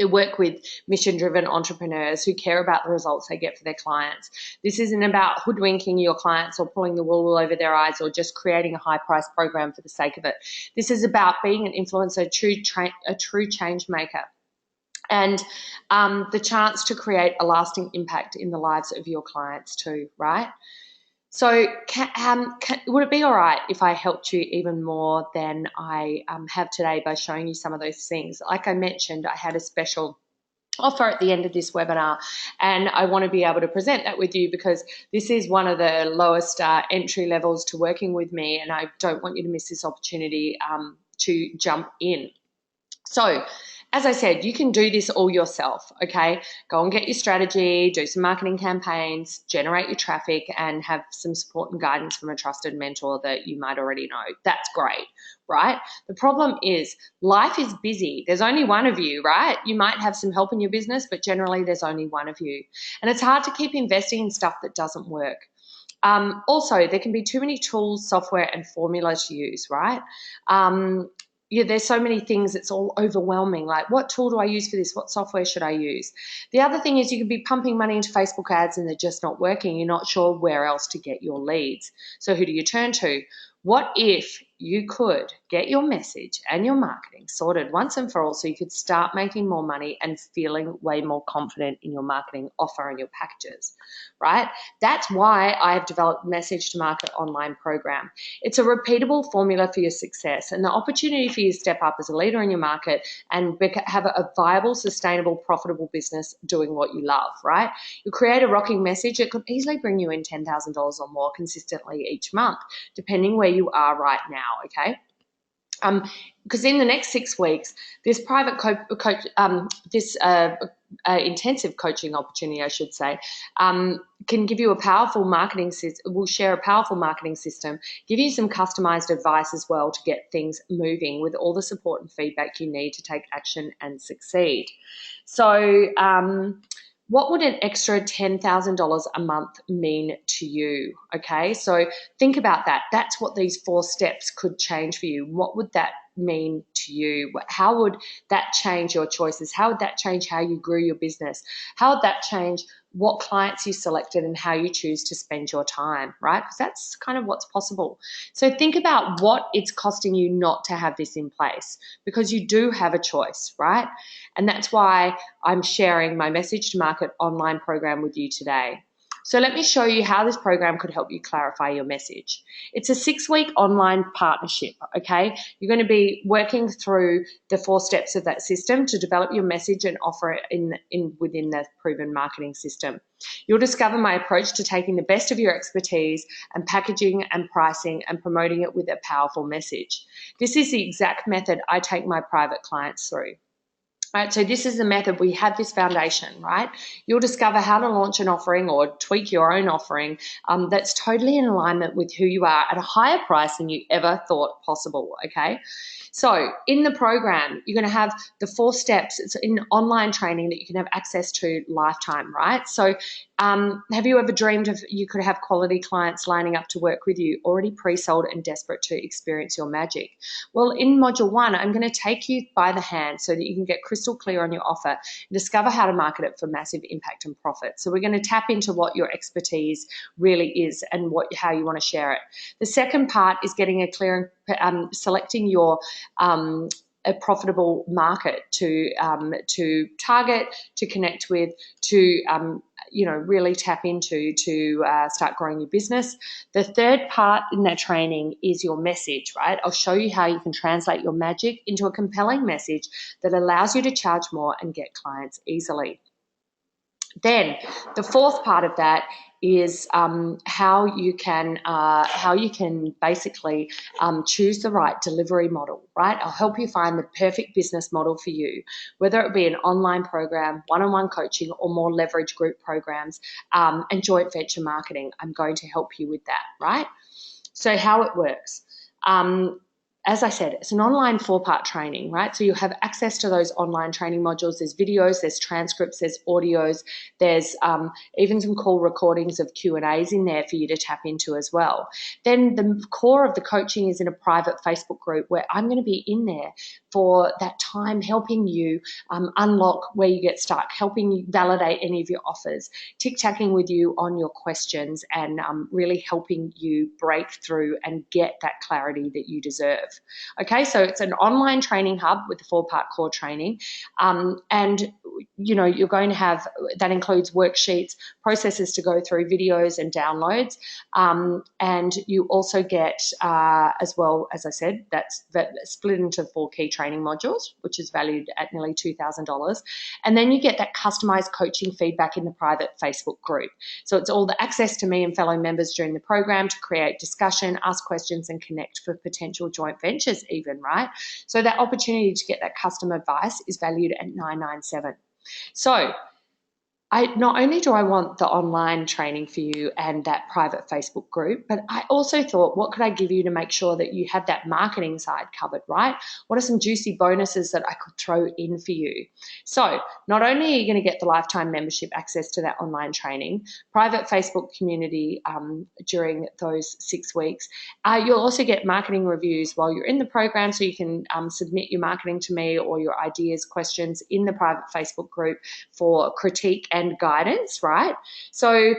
[SPEAKER 1] work with mission-driven entrepreneurs who care about the results they get for their clients. This isn't about hoodwinking your clients or pulling the wool over their eyes or just creating a high-price program for the sake of it. This is about being an influencer, a true change maker, and the chance to create a lasting impact in the lives of your clients too, right? So would it be all right if I helped you even more than I have today by showing you some of those things? Like I mentioned, I had a special offer at the end of this webinar, and I want to be able to present that with you because this is one of the lowest entry levels to working with me, and I don't want you to miss this opportunity to jump in. So, as I said, you can do this all yourself, okay? Go and get your strategy, do some marketing campaigns, generate your traffic, and have some support and guidance from a trusted mentor that you might already know. That's great, right? The problem is life is busy. There's only one of you, right? You might have some help in your business, but generally there's only one of you. And it's hard to keep investing in stuff that doesn't work. Also, there can be too many tools, software, and formulas to use, right? There's so many things, it's all overwhelming. Like, what tool do I use for this? What software should I use? The other thing is you can be pumping money into Facebook ads and they're just not working. You're not sure where else to get your leads. So who do you turn to? What if you could get your message and your marketing sorted once and for all so you could start making more money and feeling way more confident in your marketing offer and your packages, right? That's why I have developed Message to Market online program. It's a repeatable formula for your success and the opportunity for you to step up as a leader in your market and have a viable, sustainable, profitable business doing what you love, right? You create a rocking message that could easily bring you in $10,000 or more consistently each month, depending where you are right now, okay? Because in the next 6 weeks, this private intensive coaching opportunity, I should say, can give you a powerful marketing system. We'll share a powerful marketing system, give you some customized advice as well to get things moving with all the support and feedback you need to take action and succeed. So, what would an extra $10,000 a month mean to you? Okay, so think about that. That's what these 4 steps could change for you. What would that mean to you? How would that change your choices? How would that change how you grew your business? How would that change what clients you selected and how you choose to spend your time, right? Because that's kind of what's possible. So think about what it's costing you not to have this in place, because you do have a choice, right? And that's why I'm sharing my Message to Market online program with you today. So let me show you how this program could help you clarify your message. It's a 6-week online partnership, okay? You're going to be working through the 4 steps of that system to develop your message and offer it within the proven marketing system. You'll discover my approach to taking the best of your expertise and packaging and pricing and promoting it with a powerful message. This is the exact method I take my private clients through. Right, so this is the method. We have this foundation, right? You'll discover how to launch an offering or tweak your own offering that's totally in alignment with who you are at a higher price than you ever thought possible, okay? So in the program, you're going to have the 4 steps. It's in online training that you can have access to lifetime, right? So have you ever dreamed of you could have quality clients lining up to work with you, already pre-sold and desperate to experience your magic? Well, in module 1, I'm going to take you by the hand so that you can get crystal clear on your offer and discover how to market it for massive impact and profit. So we're going to tap into what your expertise really is and how you want to share it. The second part is getting a clear selecting your a profitable market to target, to connect with, to really tap into to start growing your business. The third part in that training is your message, right? I'll show you how you can translate your magic into a compelling message that allows you to charge more and get clients easily. Then the fourth part of that is how you can basically choose the right delivery model, right? I'll help you find the perfect business model for you, whether it be an online program, one-on-one coaching, or more leverage group programs and joint venture marketing. I'm going to help you with that, right? So how it works. As I said, it's an online 4-part training, right? So you have access to those online training modules. There's videos, there's transcripts, there's audios, there's even some call recordings of Q&As in there for you to tap into as well. Then the core of the coaching is in a private Facebook group where I'm going to be in there for that time, helping you unlock where you get stuck, helping you validate any of your offers, tic-tacking with you on your questions, and really helping you break through and get that clarity that you deserve. Okay, so it's an online training hub with the 4-part core training. And you're going to have, that includes worksheets, processes to go through, videos and downloads. And you also get, as well, as I said, that's split into 4 key training modules, which is valued at nearly $2,000. And then you get that customized coaching feedback in the private Facebook group. So it's all the access to me and fellow members during the program to create discussion, ask questions and connect for potential joint ventures even, right? So that opportunity to get that custom advice is valued at $997. So not only do I want the online training for you and that private Facebook group, but I also thought, what could I give you to make sure that you have that marketing side covered, right? What are some juicy bonuses that I could throw in for you? So not only are you going to get the lifetime membership access to that online training, private Facebook community during those 6 weeks, you'll also get marketing reviews while you're in the program, so you can submit your marketing to me or your ideas, questions in the private Facebook group for critique and guidance, right? So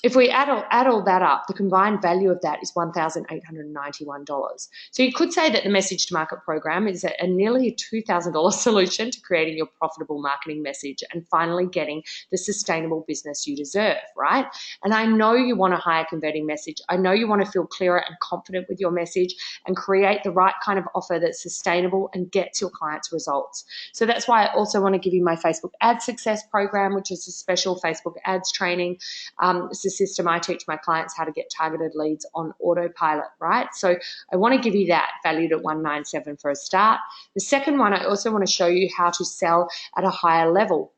[SPEAKER 1] if we add all that up, the combined value of that is $1,891. So you could say that the Message to Market program is a nearly $2,000 solution to creating your profitable marketing message and finally getting the sustainable business you deserve, right? And I know you want a higher converting message. I know you want to feel clearer and confident with your message and create the right kind of offer that's sustainable and gets your clients results. So that's why I also want to give you my Facebook Ad Success program, which is a special Facebook ads training. It's a system I teach my clients how to get targeted leads on autopilot, right? So I want to give you that, valued at $197 for a start. The second one, I also want to show you how to sell at a higher level.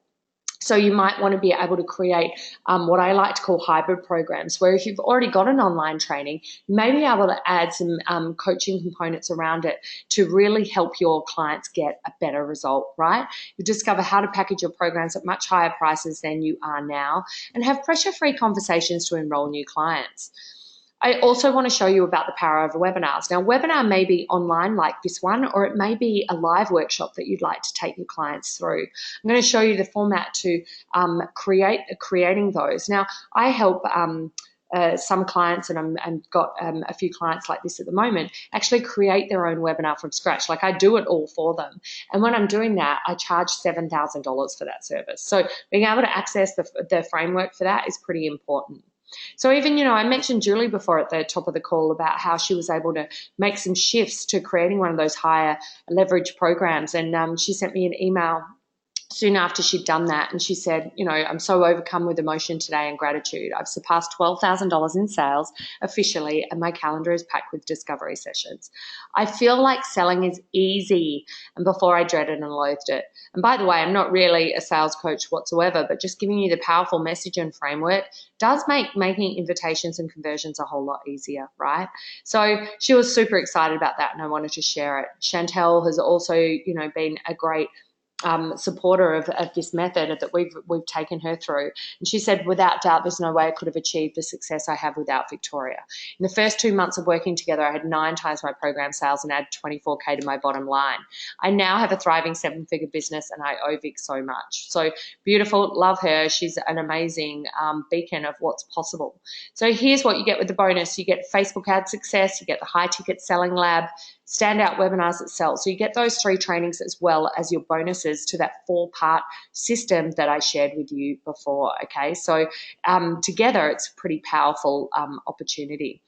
[SPEAKER 1] So you might want to be able to create what I like to call hybrid programs, where if you've already got an online training, you may be able to add some coaching components around it to really help your clients get a better result, right? You discover how to package your programs at much higher prices than you are now and have pressure-free conversations to enroll new clients. I also want to show you about the power of webinars. Now, webinar may be online like this one, or it may be a live workshop that you'd like to take your clients through. I'm going to show you the format to creating those. Now, I help some clients, and I've got a few clients like this at the moment, actually create their own webinar from scratch. Like, I do it all for them. And when I'm doing that, I charge $7,000 for that service. So being able to access the framework for that is pretty important. So even, I mentioned Julie before at the top of the call about how she was able to make some shifts to creating one of those higher leverage programs. And she sent me an email soon after she'd done that, and she said, I'm so overcome with emotion today and gratitude. I've surpassed $12,000 in sales officially, and my calendar is packed with discovery sessions. I feel like selling is easy, and before I dreaded and loathed it. And by the way, I'm not really a sales coach whatsoever, but just giving you the powerful message and framework does make making invitations and conversions a whole lot easier, right? So she was super excited about that, and I wanted to share it. Chantel has also, been a great supporter of this method that we've taken her through. And she said, without doubt, there's no way I could have achieved the success I have without Victoria. In the first 2 months of working together, I had 9 times my program sales and added 24K to my bottom line. I now have a thriving 7-figure business, and I owe Vic so much. So beautiful, love her. She's an amazing beacon of what's possible. So here's what you get with the bonus. You get Facebook Ad Success, you get the High Ticket Selling Lab, standout webinars that sell. So you get those 3 trainings as well as your bonuses to that 4-part system that I shared with you before. Okay, so together it's a pretty powerful opportunity.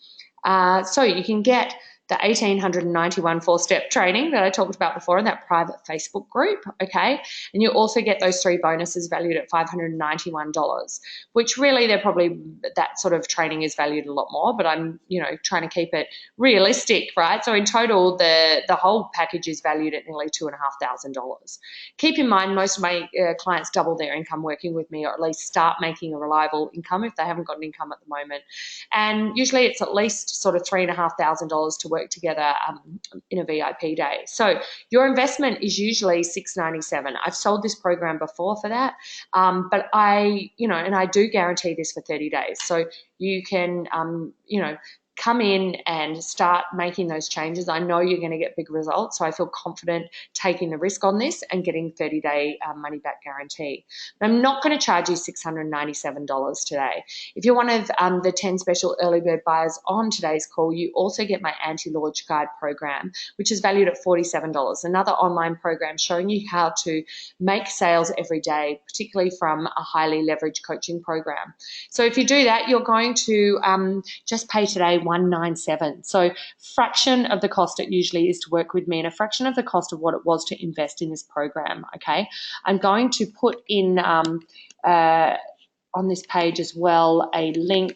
[SPEAKER 1] So you can get the 1,891 4-step training that I talked about before in that private Facebook group, okay? And you also get those 3 bonuses valued at $591, which really that sort of training is valued a lot more, but I'm, trying to keep it realistic, right? So in total, the whole package is valued at nearly $2,500. Keep in mind, most of my clients double their income working with me, or at least start making a reliable income if they haven't got an income at the moment. And usually it's at least sort of $3,500 to work together in a VIP day. So your investment is usually $697. I've sold this program before for that, but I do guarantee this for 30 days. So you can, come in and start making those changes. I know you're going to get big results, so I feel confident taking the risk on this and getting 30-day money back guarantee. But I'm not going to charge you $697 today. If you're one of the 10 special early bird buyers on today's call, you also get my anti-launch guide program, which is valued at $47. Another online program showing you how to make sales every day, particularly from a highly leveraged coaching program. So if you do that, you're going to just pay today $197. So fraction of the cost it usually is to work with me and a fraction of the cost of what it was to invest in this program, okay? I'm going to put in on this page as well a link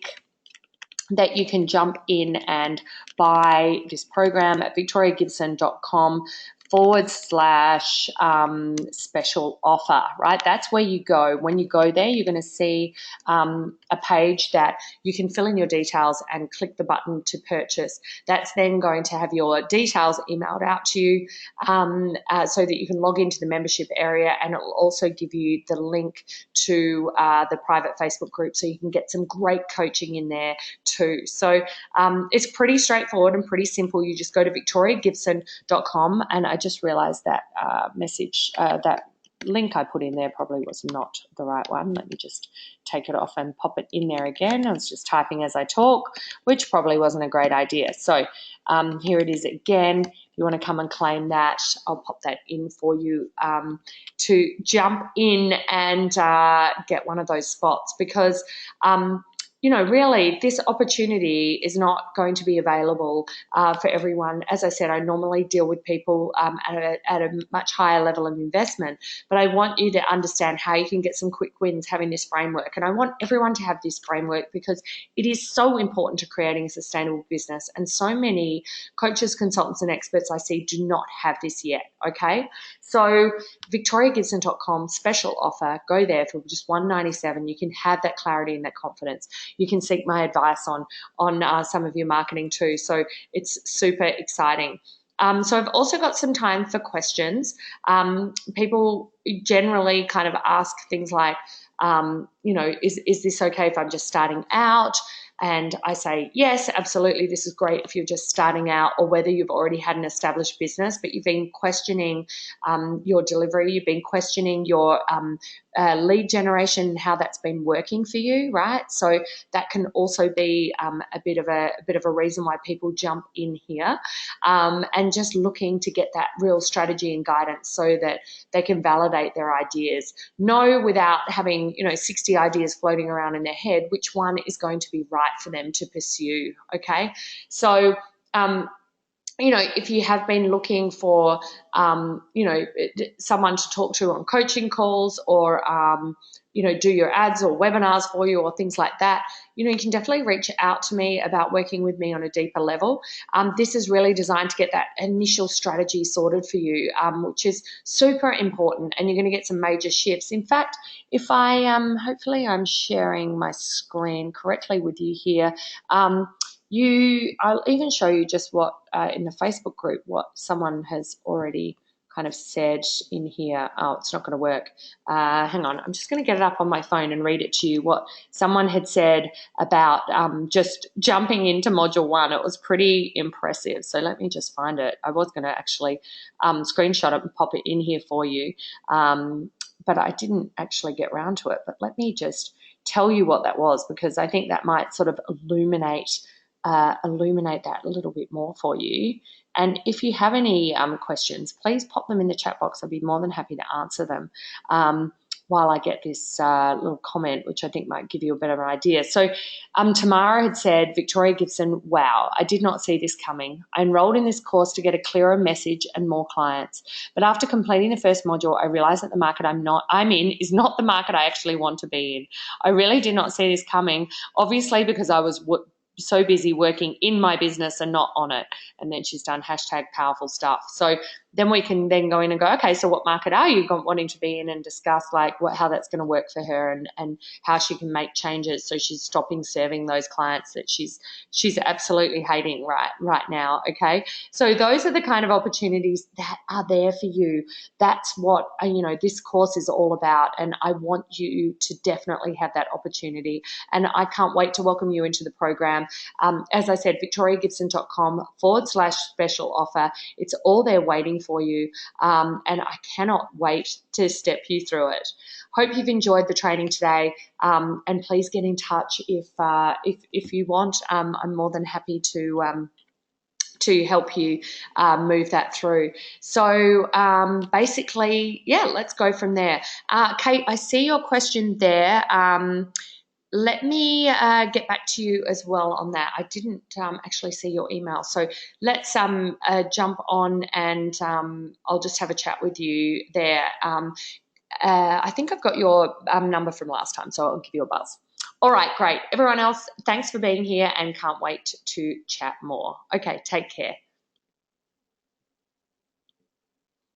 [SPEAKER 1] that you can jump in and buy this program at victoriagibson.com/special offer, right? That's where you go. When you go there, you're going to see a page that you can fill in your details and click the button to purchase. That's then going to have your details emailed out to you so that you can log into the membership area, and it will also give you the link to the private Facebook group so you can get some great coaching in there too. So it's pretty straightforward and pretty simple. You just go to victoriagibson.com, and I just realized that that link I put in there probably was not the right one. Let me just take it off and pop it in there again. I was just typing as I talk, which probably wasn't a great idea. So here it is again. If you want to come and claim that, I'll pop that in for you to jump in and get one of those spots, because really this opportunity is not going to be available for everyone. As I said, I normally deal with people at a much higher level of investment, but I want you to understand how you can get some quick wins having this framework. And I want everyone to have this framework because it is so important to creating a sustainable business. And so many coaches, consultants, and experts I see do not have this yet, okay? So victoriagibson.com, special offer, go there for just $197. You can have that clarity and that confidence. You can seek my advice on some of your marketing too. So it's super exciting. So I've also got some time for questions. People generally kind of ask things like, is this okay if I'm just starting out? And I say, yes, absolutely. This is great if you're just starting out, or whether you've already had an established business, but you've been questioning your delivery, you've been questioning your lead generation and how that's been working for you, right? So that can also be a bit of a reason why people jump in here, and just looking to get that real strategy and guidance so that they can validate their ideas. Know without having 60 ideas floating around in their head which one is going to be right for them to pursue. Okay, so if you have been looking for, someone to talk to on coaching calls, or, do your ads or webinars for you or things like that, you can definitely reach out to me about working with me on a deeper level. This is really designed to get that initial strategy sorted for you, which is super important, and you're going to get some major shifts. In fact, if I, hopefully I'm sharing my screen correctly with you here, I'll even show you just what in the Facebook group, what someone has already kind of said in here. Oh, it's not going to work. Hang on, I'm just going to get it up on my phone and read it to you, what someone had said about just jumping into module 1. It was pretty impressive. So let me just find it. I was going to actually screenshot it and pop it in here for you, but I didn't actually get around to it. But let me just tell you what that was, because I think that might sort of illuminate that a little bit more for you. And if you have any questions, please pop them in the chat box. I'd be more than happy to answer them while I get this little comment, which I think might give you a bit of an idea. So Tamara had said, Victoria Gibson, wow, I did not see this coming. I enrolled in this course to get a clearer message and more clients. But after completing the first module, I realized that the market I'm in is not the market I actually want to be in. I really did not see this coming, obviously because I was so busy working in my business and not on it. And then she's done #powerful stuff. So then we can then go in and go, okay, so what market are you wanting to be in, and discuss like how that's going to work for her, and how she can make changes so she's stopping serving those clients that she's absolutely hating right now. Okay, so those are the kind of opportunities that are there for you. That's what this course is all about, and I want you to definitely have that opportunity, and I can't wait to welcome you into the program. As I said, victoriagibson.com/special offer. It's all there waiting for you, and I cannot wait to step you through it. Hope you've enjoyed the training today, and please get in touch if you want. I'm more than happy to help you move that through. So basically, yeah, let's go from there. Kate, I see your question there. Let me get back to you as well on that. I didn't actually see your email. So let's jump on, and I'll just have a chat with you there. I think I've got your number from last time, so I'll give you a buzz. All right, great. Everyone else, thanks for being here, and can't wait to chat more. Okay, take care.